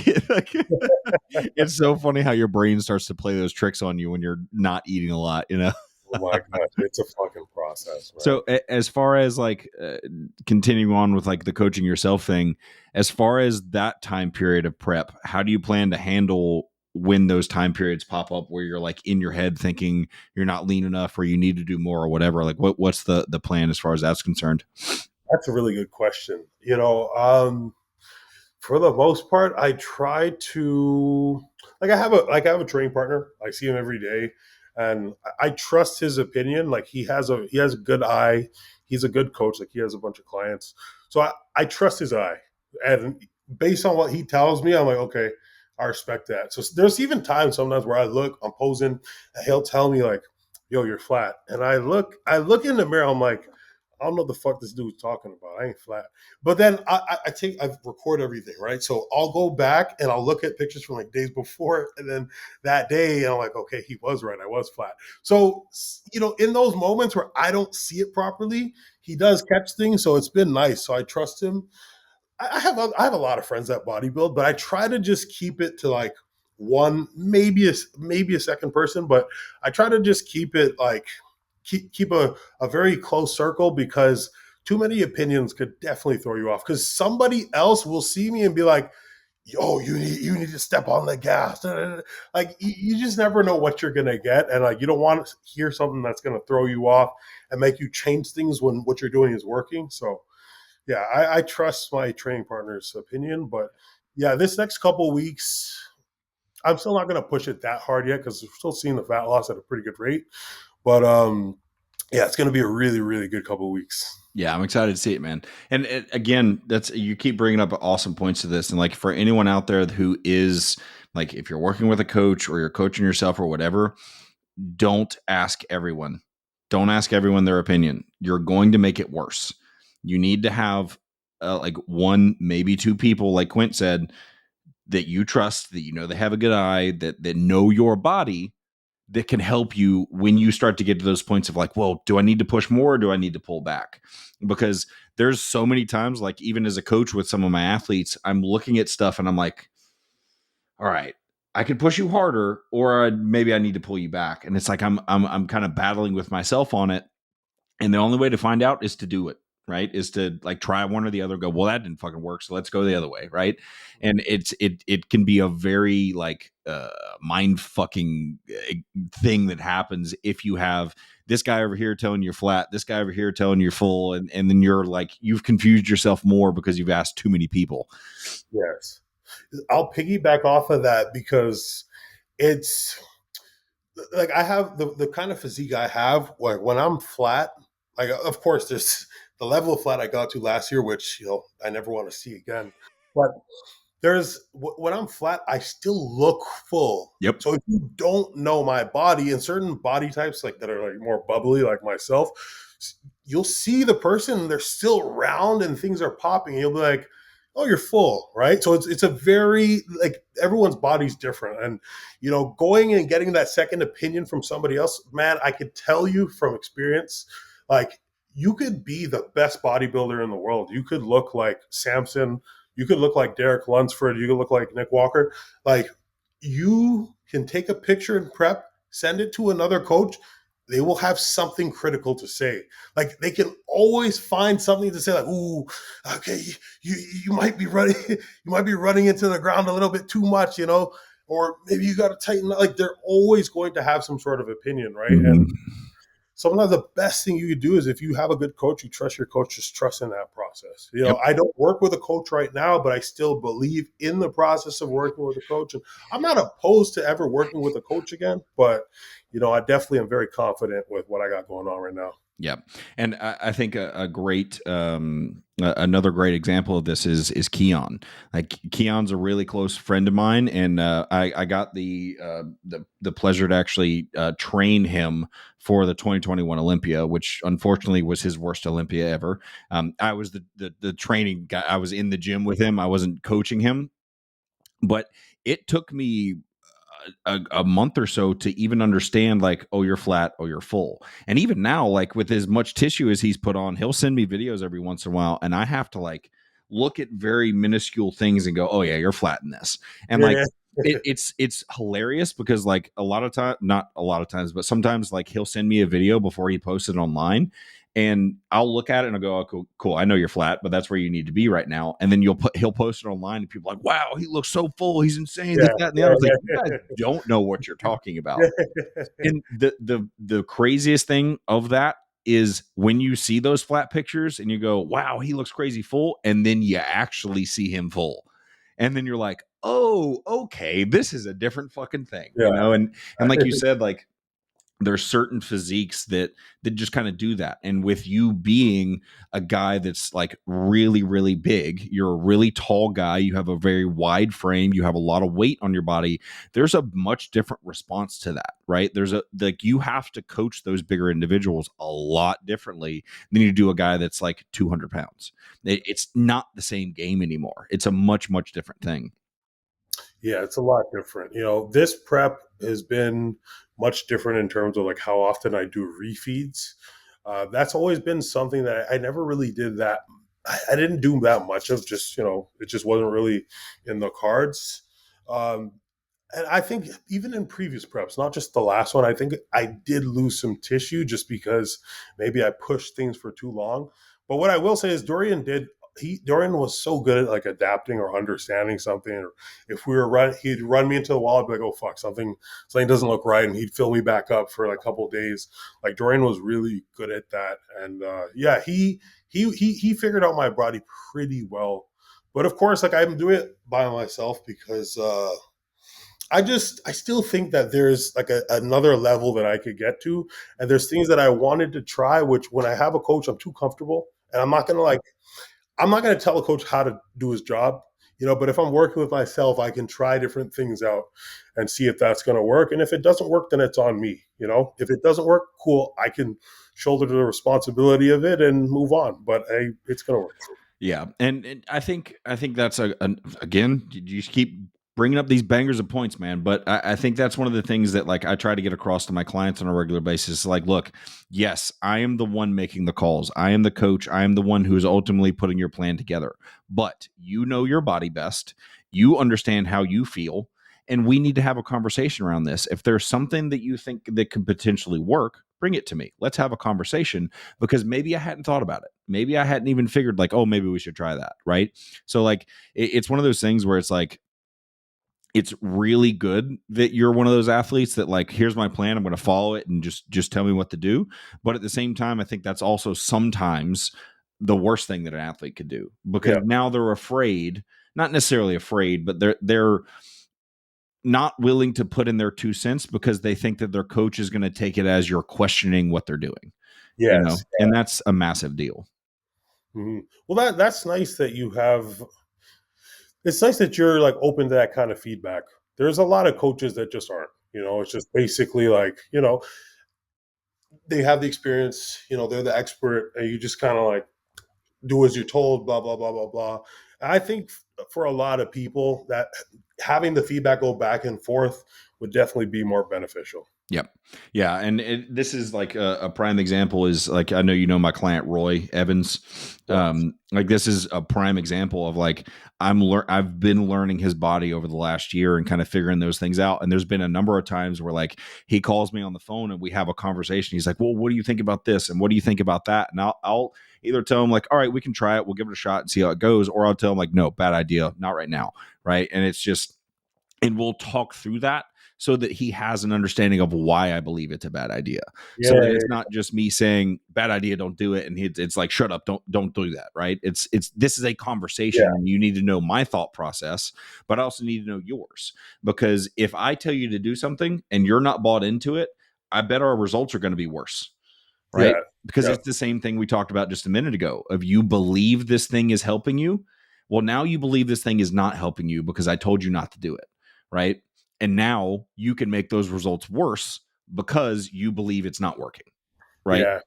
it's so funny how your brain starts to play those tricks on you when you're not eating a lot, you know?
Oh my gosh, it's a fucking process, man.
So as far as like continuing on with like the coaching yourself thing, as far as that time period of prep, how do you plan to handle when those time periods pop up where you're like in your head thinking you're not lean enough or you need to do more or whatever? Like what's the plan as far as that's concerned?
That's a really good question. For the most part, I try to I have a training partner. I see him every day, and I trust his opinion. Like he has a good eye. He's a good coach. Like he has a bunch of clients, so I trust his eye. And based on what he tells me, I'm like, okay, I respect that. So there's even times sometimes where I'm posing, and he'll tell me like, "Yo, you're flat," and I look in the mirror. I'm like, I don't know what the fuck this dude's talking about. I ain't flat. But then I record everything, right? So I'll go back and I'll look at pictures from like days before, and then that day, and I'm like, okay, he was right. I was flat. So in those moments where I don't see it properly, he does catch things. So it's been nice. So I trust him. I have a lot of friends that bodybuild, but I try to just keep it to like one, maybe a second person, but I try to just keep it like keep a very close circle, because too many opinions could definitely throw you off, because somebody else will see me and be like, yo, you need to step on the gas. Like you just never know what you're gonna get, and like you don't want to hear something that's gonna throw you off and make you change things when what you're doing is working. So yeah, I trust my training partner's opinion, but yeah, this next couple weeks, I'm still not gonna push it that hard yet because we're still seeing the fat loss at a pretty good rate. But yeah, it's going to be a really, really good couple of weeks.
Yeah, I'm excited to see it, man. And again, that's you keep bringing up awesome points to this. And like for anyone out there who is like, if you're working with a coach or you're coaching yourself or whatever, don't ask everyone. Don't ask everyone their opinion. You're going to make it worse. You need to have like one, maybe two people, like Quint said, that you trust, that you know they have a good eye, that know your body, that can help you when you start to get to those points of like, well, do I need to push more or do I need to pull back? Because there's so many times, like even as a coach with some of my athletes, I'm looking at stuff and I'm like, all right, I could push you harder, or maybe I need to pull you back. And it's like I'm kind of battling with myself on it. And the only way to find out is to do it, right? Is to like try one or the other, go, well, that didn't fucking work, so let's go the other way, right? And it can be a very like mind fucking thing that happens if you have this guy over here telling you're flat, this guy over here telling you're full, and then you're like, you've confused yourself more because you've asked too many people.
Yes. I'll piggyback off of that because it's like I have the kind of physique I have, like when I'm flat, like of course there's the level of flat I got to last year, which I never want to see again. But when I'm flat, I still look full.
Yep.
So if you don't know my body and certain body types like that are like more bubbly, like myself, you'll see the person, they're still round and things are popping. And you'll be like, oh, you're full, right? So it's a very like everyone's body's different, and going and getting that second opinion from somebody else, man, I could tell you from experience, like you could be the best bodybuilder in the world. You could look like Samson. You could look like Derek Lunsford. You could look like Nick Walker. Like you can take a picture in prep, send it to another coach. They will have something critical to say. Like they can always find something to say. Like, ooh, okay, you might be running, you might be running into the ground a little bit too much, or maybe you got to tighten up. Like they're always going to have some sort of opinion, right?
Mm-hmm.
And sometimes the best thing you could do is if you have a good coach, you trust your coach, just trust in that process.
Yep.
I don't work with a coach right now, but I still believe in the process of working with a coach. And I'm not opposed to ever working with a coach again, but, I definitely am very confident with what I got going on right now.
Yeah, and I think a great another great example of this is Keon. Like Keon's a really close friend of mine, and I got the pleasure to actually train him for the 2021 Olympia, which unfortunately was his worst Olympia ever. I was the training guy. I was in the gym with him. I wasn't coaching him, but it took me a month or so to even understand, like, oh, you're flat, oh, you're full. And even now, like with as much tissue as he's put on, he'll send me videos every once in a while, and I have to like look at very minuscule things and go, oh yeah, you're flat in this. And like it's hilarious because like a lot of time, not a lot of times, but sometimes like he'll send me a video before he posts it online, and I'll look at it and I'll go, oh, cool. I know you're flat, but that's where you need to be right now. And then he'll post it online, and people are like, wow, he looks so full. He's insane. This, that, and the other thing. You guys don't know what you're talking about. And the craziest thing of that is when you see those flat pictures and you go, wow, he looks crazy full. And then you actually see him full. And then you're like, oh, okay, this is a different fucking thing, And like you said, like there's certain physiques that just kind of do that. And with you being a guy that's like really, really big, you're a really tall guy, you have a very wide frame, you have a lot of weight on your body, there's a much different response to that, right? You have to coach those bigger individuals a lot differently than you do a guy that's like 200 pounds. It's not the same game anymore. It's a much, much different thing.
Yeah, it's a lot different. This prep has been much different in terms of like how often I do refeeds. That's always been something that I never really did that. I didn't do that much of, just, it just wasn't really in the cards. And I think even in previous preps, not just the last one, I think I did lose some tissue just because maybe I pushed things for too long. But what I will say is Dorian was so good at like adapting or understanding something. Or if we were he'd run me into the wall. I'd be like, oh fuck, something doesn't look right, and he'd fill me back up for like a couple of days. Like Dorian was really good at that, and yeah, he figured out my body pretty well. But of course, like I'm doing it by myself because I still think that there's like another level that I could get to, and there's things that I wanted to try, which when I have a coach, I'm too comfortable, and I'm not gonna tell a coach how to do his job, but if I'm working with myself, I can try different things out and see if that's gonna work. And if it doesn't work, then it's on me. If it doesn't work, cool, I can shoulder the responsibility of it and move on. But it's gonna work.
Yeah, and I think that's again, you just keep bringing up these bangers of points, man. But I think that's one of the things that like I try to get across to my clients on a regular basis. Like, look, yes, I am the one making the calls. I am the coach. I am the one who is ultimately putting your plan together. But you know your body best. You understand how you feel. And we need to have a conversation around this. If there's something that you think that could potentially work, bring it to me. Let's have a conversation, because maybe I hadn't thought about it. Maybe I hadn't even figured like, oh, maybe we should try that. Right. So like, it's one of those things where it's like, it's really good that you're one of those athletes that like, here's my plan, I'm going to follow it and just tell me what to do. But at the same time, I think that's also sometimes the worst thing that an athlete could do, because now they're afraid, not necessarily afraid, but they're not willing to put in their 2 cents because they think that their coach is going to take it as you're questioning what they're doing.
Yes.
And that's a massive deal.
Mm-hmm. Well, that's nice that you have. It's nice that you're like open to that kind of feedback. There's a lot of coaches that just aren't. It's just basically like, they have the experience, they're the expert, and you just kind of like do as you're told, blah, blah, blah, blah, blah. And I think for a lot of people that having the feedback go back and forth would definitely be more beneficial.
Yep. Yeah. And this is like a prime example is like, I know, my client, Roy Evans, like this is a prime example of like, I've been learning his body over the last year and kind of figuring those things out. And there's been a number of times where like, he calls me on the phone and we have a conversation. He's like, well, what do you think about this? And what do you think about that? And I'll either tell him like, all right, we can try it. We'll give it a shot and see how it goes. Or I'll tell him like, no, bad idea. Not right now. Right. And it's just, and we'll talk through that. so that he has an understanding of why I believe it's a bad idea.
Yeah,
So that it's not just me saying bad idea, don't do it, and it's like shut up, don't do that, right? It's this is a conversation, and you need to know my thought process, but I also need to know yours, because if I tell you to do something and you're not bought into it, I bet our results are going to be worse, right?
yeah,
Because
yeah,
it's the same thing we talked about just a minute ago. Of you believe this thing is helping you, well, now you believe this thing is not helping you because I told you not to do it, right? And now you can make those results worse because you believe it's not working, right?
yeah.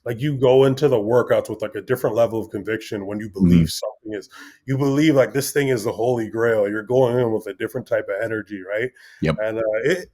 Like you go into the workouts with like a different level of conviction when you
Mhm.
believe something is, you believe like this thing is the holy grail. You're going in with a different type of energy, right?
Yep.
And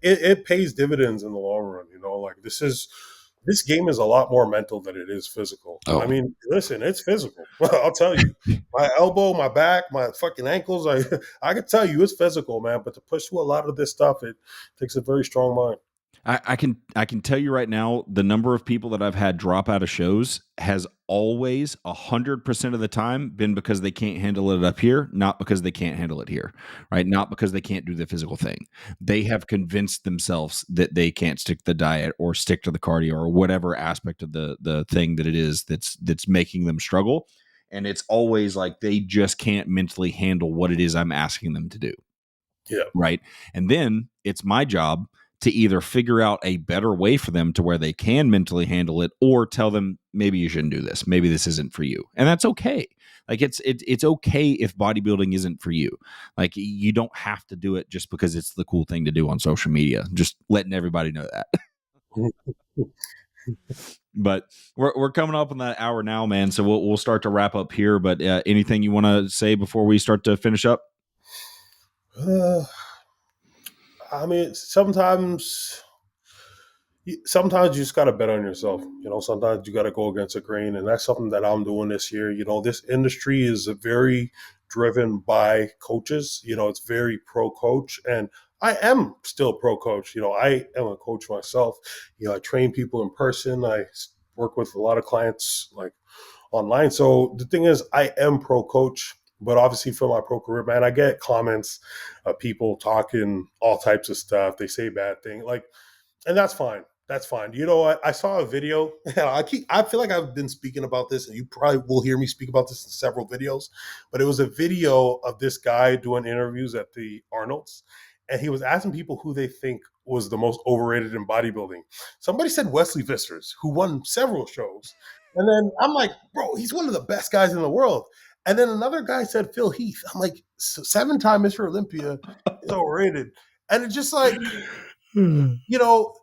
it pays dividends in the long run. You know, like this game is a lot more mental than it is physical. I
Oh,
mean, listen, it's physical. I'll tell you, my elbow, my back, my fucking ankles. I can tell you, it's physical, man. But to push through a lot of this stuff, it takes a very strong mind.
I can tell you right now, the number of people that I've had drop out of shows has always 100% of the time been because they can't handle it up here, not because they can't handle it here, right? Not because they can't do the physical thing. They have convinced themselves that they can't stick to the diet or stick to the cardio or whatever aspect of the thing that it is that's making them struggle. And it's always like they just can't mentally handle what it is I'm asking them to do.
Yeah.
Right. And then it's my job to either figure out a better way for them to where they can mentally handle it, or tell them maybe you shouldn't do this. Maybe this isn't for you. And that's okay. Like it's okay if bodybuilding isn't for you. Like you don't have to do it just because it's the cool thing to do on social media. Just letting everybody know that. But we're coming up on that hour now, man. So we'll start to wrap up here. But anything you want to say before we start to finish up?
I mean, sometimes you just got to bet on yourself. You know, sometimes you got to go against the grain. And that's something that I'm doing this year. You know, this industry is very driven by coaches. You know, it's very pro coach. And I am still pro coach. You know, I am a coach myself. You know, I train people in person. I work with a lot of clients like online. So the thing is, I am pro coach. But obviously, for my pro career, man, I get comments of people talking all types of stuff. They say bad things, like, and that's fine. That's fine. You know what? I saw a video. I feel like I've been speaking about this, and you probably will hear me speak about this in several videos. But it was a video of this guy doing interviews at the Arnold's, and he was asking people who they think was the most overrated in bodybuilding. Somebody said Wesley Visters, who won several shows, and then I'm like, bro, he's one of the best guys in the world. And then another guy said Phil Heath. I'm like, 7-time Mr. Olympia is overrated, and it's just like, you know,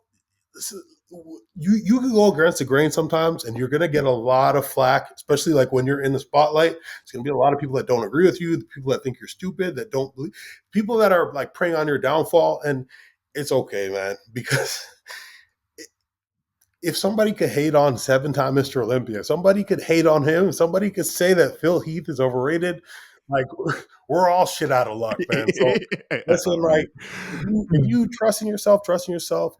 you can go against the grain sometimes, and you're going to get a lot of flack, especially like when you're in the spotlight. It's going to be a lot of people that don't agree with you, the people that think you're stupid, that don't believe, people that are like preying on your downfall. And it's okay, man, because if somebody could hate on 7-time Mr. Olympia, somebody could hate on him, somebody could say that Phil Heath is overrated. Like, we're all shit out of luck, man. So listen, like, if you trust in yourself,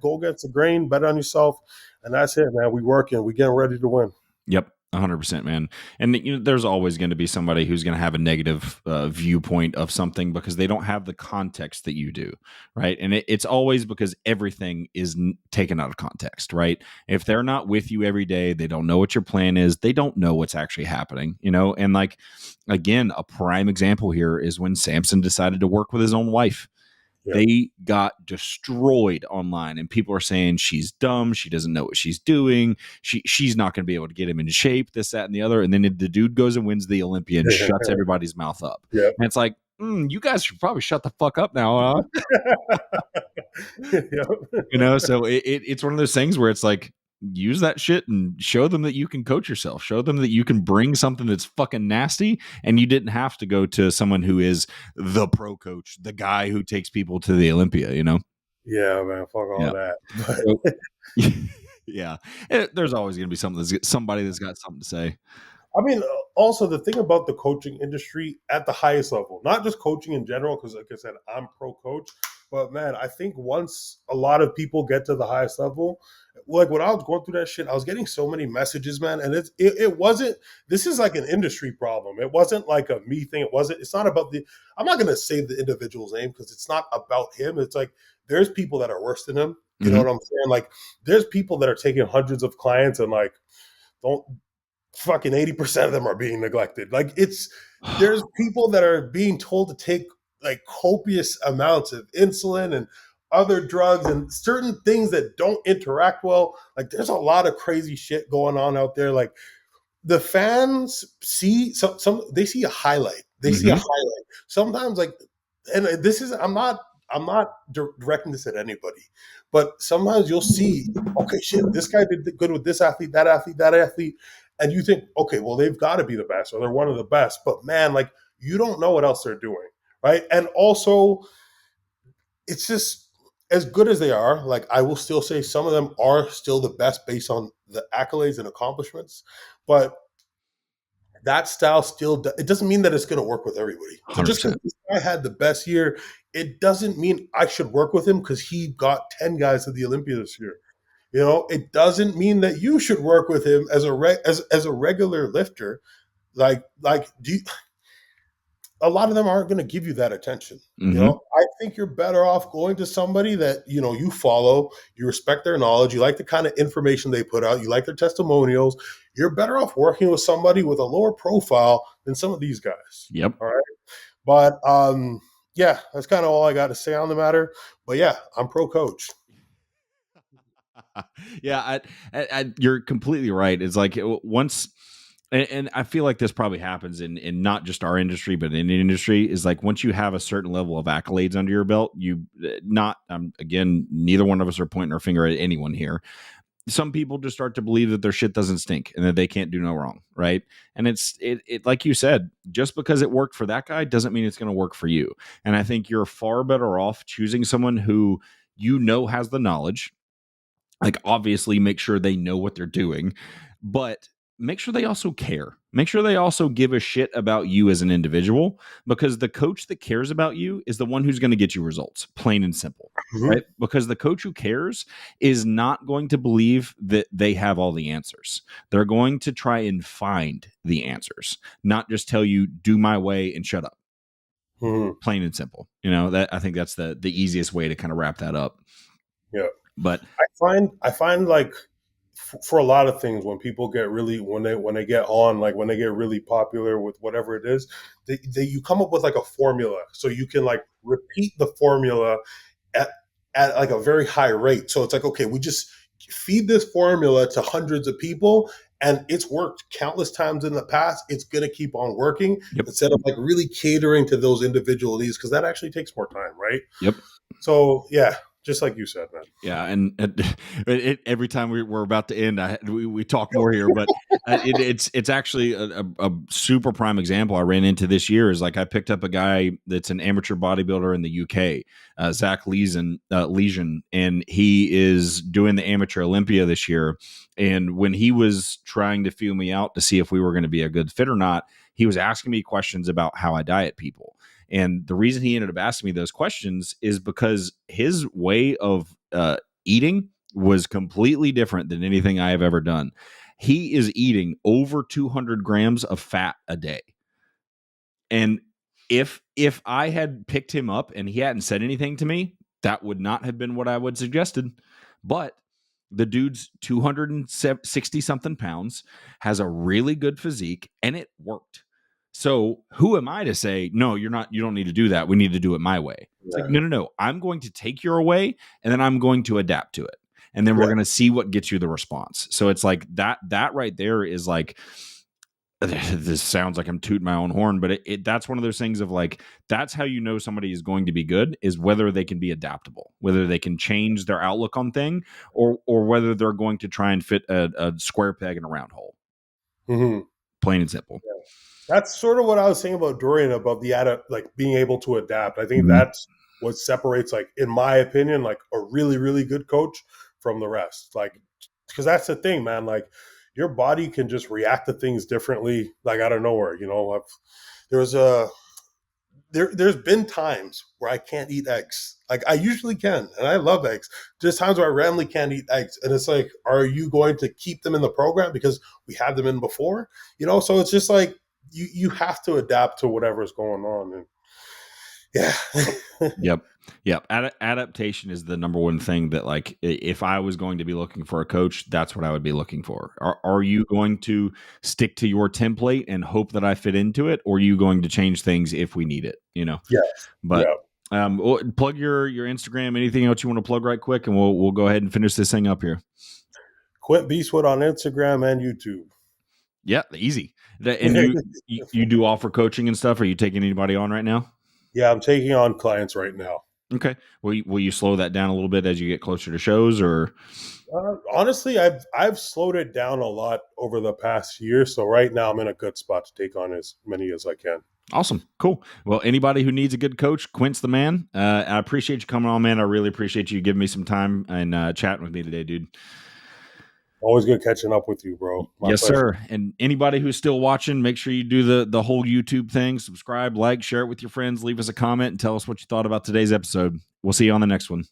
go against the grain, bet on yourself, and that's it, man. We working, we getting ready to win.
Yep. 100%, man. And there's always going to be somebody who's going to have a negative viewpoint of something because they don't have the context that you do, right? And it's always because everything is taken out of context, right? If they're not with you every day, they don't know what your plan is, they don't know what's actually happening, and like, again, a prime example here is when Samson decided to work with his own wife.
Yeah.
They got destroyed online, and people are saying she's dumb, she doesn't know what she's doing, she's not going to be able to get him in shape, this, that, and the other. And then the dude goes and wins the Olympia and shuts everybody's mouth up.
Yep.
And it's like, you guys should probably shut the fuck up now, huh?
Yep.
So it's one of those things where it's like, use that shit and show them that you can coach yourself, show them that you can bring something that's fucking nasty, and you didn't have to go to someone who is the pro coach, the guy who takes people to the Olympia,
Yeah, man, fuck all that.
So, yeah, there's always going to be somebody that's got something to say.
I mean, also the thing about the coaching industry at the highest level, not just coaching in general, because like I said, I'm pro coach, But man, I think once a lot of people get to the highest level, like when I was going through that shit, I was getting so many messages, man. And it wasn't, this is like an industry problem. It wasn't like a me thing. It's not about I'm not going to say the individual's name because it's not about him. It's like, there's people that are worse than him. You know what I'm saying? Like, there's people that are taking hundreds of clients and like, don't fucking 80% of them are being neglected. Like, there's people that are being told to take like copious amounts of insulin and other drugs and certain things that don't interact well. Like, there's a lot of crazy shit going on out there. Like, the fans see some they see a highlight. They see a highlight. Sometimes, like, and this is I'm not directing this at anybody, but sometimes you'll see, okay, shit, this guy did good with this athlete, that athlete, that athlete, and you think, okay, well, they've got to be the best or they're one of the best. But man, like, you don't know what else they're doing, right? And also, it's just as good as they are. Like, I will still say some of them are still the best based on the accolades and accomplishments, but that style still it doesn't mean that it's going to work with everybody. So just because this guy had the best year, it doesn't mean I should work with him because he got 10 guys to the Olympia this year. You know, it doesn't mean that you should work with him as a regular lifter. Like a lot of them aren't going to give you that attention. You know, I think you're better off going to somebody that, you know, you follow, you respect their knowledge, you like the kind of information they put out, you like their testimonials. You're better off working with somebody with a lower profile than some of these guys.
Yep.
All right. But yeah, that's kind of all I got to say on the matter. But yeah, I'm pro coach.
Yeah, you're completely right. It's like once, and I feel like this probably happens in not just our industry, but in the industry, is like once you have a certain level of accolades under your belt, you not again, neither one of us are pointing our finger at anyone here. Some people just start to believe that their shit doesn't stink and that they can't do no wrong, right? And it's like you said, just because it worked for that guy doesn't mean it's going to work for you. And I think you're far better off choosing someone who you know has the knowledge. Like, obviously make sure they know what they're doing, but make sure they also care. Make sure they also give a shit about you as an individual, because the coach that cares about you is the one who's going to get you results, plain and simple, right? Because the coach who cares is not going to believe that they have all the answers. They're going to try and find the answers, not just tell you, do my way and shut up. Plain and simple. You know, that I think that's the easiest way to kind of wrap that up.
Yeah.
But
I find like for a lot of things, when people get really, when they get on, like when they get really popular with whatever it is, you come up with like a formula. So you can like repeat the formula at like a very high rate. So it's like, okay, we just feed this formula to hundreds of people and it's worked countless times in the past. It's going to keep on working instead of like really catering to those individual needs, because that actually takes more time, right?
Yep.
So yeah, just like you said, man.
Yeah, and every time we're about to end, we talk more here, but it's actually a super prime example I ran into this year. Is like I picked up a guy that's an amateur bodybuilder in the UK, Zach Lesion, and he is doing the Amateur Olympia this year. And when he was trying to feel me out to see if we were going to be a good fit or not, he was asking me questions about how I diet people. And the reason he ended up asking me those questions is because his way of eating was completely different than anything I have ever done. He is eating over 200 grams of fat a day. And if I had picked him up and he hadn't said anything to me, that would not have been what I would have suggested. But the dude's 260 something pounds, has a really good physique, and it worked. So who am I to say, no, you don't need to do that. We need to do it my way. It's like, no. I'm going to take your way and then I'm going to adapt to it. And then we're going to see what gets you the response. So it's like that right there is like, this sounds like I'm tooting my own horn, but that's one of those things of like, that's how you know somebody is going to be good, is whether they can be adaptable, whether they can change their outlook on thing, or whether they're going to try and fit a square peg in a round hole. Plain and simple.
Yeah. That's sort of what I was saying about Dorian, about the like being able to adapt. I think that's what separates, like, in my opinion, like a really, really good coach from the rest. Like, because that's the thing, man. Like, your body can just react to things differently, like out of nowhere. You know, there's been times where I can't eat eggs. Like I usually can, and I love eggs. There's times where I randomly can't eat eggs, and it's like, are you going to keep them in the program because we had them in before? So it's just like you have to adapt to whatever's going on, and yeah.
Yep. Adaptation is the number one thing that, like, if I was going to be looking for a coach, that's what I would be looking for. Are you going to stick to your template and hope that I fit into it, or are you going to change things if we need it?
Yes.
But
Yeah.
plug your Instagram, anything else you want to plug right quick, and we'll go ahead and finish this thing up here.
Quintbeastwood on Instagram and YouTube.
Yeah, easy. And you do offer coaching and stuff? Are you taking anybody on right now?
Yeah, I'm taking on clients right now.
Okay. Will you slow that down a little bit as you get closer to shows, or?
Honestly, I've slowed it down a lot over the past year. So right now I'm in a good spot to take on as many as I can.
Awesome. Cool. Well, anybody who needs a good coach, Quint's the man. I appreciate you coming on, man. I really appreciate you giving me some time and chatting with me today, dude.
Always good catching up with you, bro.
Yes, sir. And anybody who's still watching, make sure you do the whole YouTube thing. Subscribe, like, share it with your friends, leave us a comment, and tell us what you thought about today's episode. We'll see you on the next one.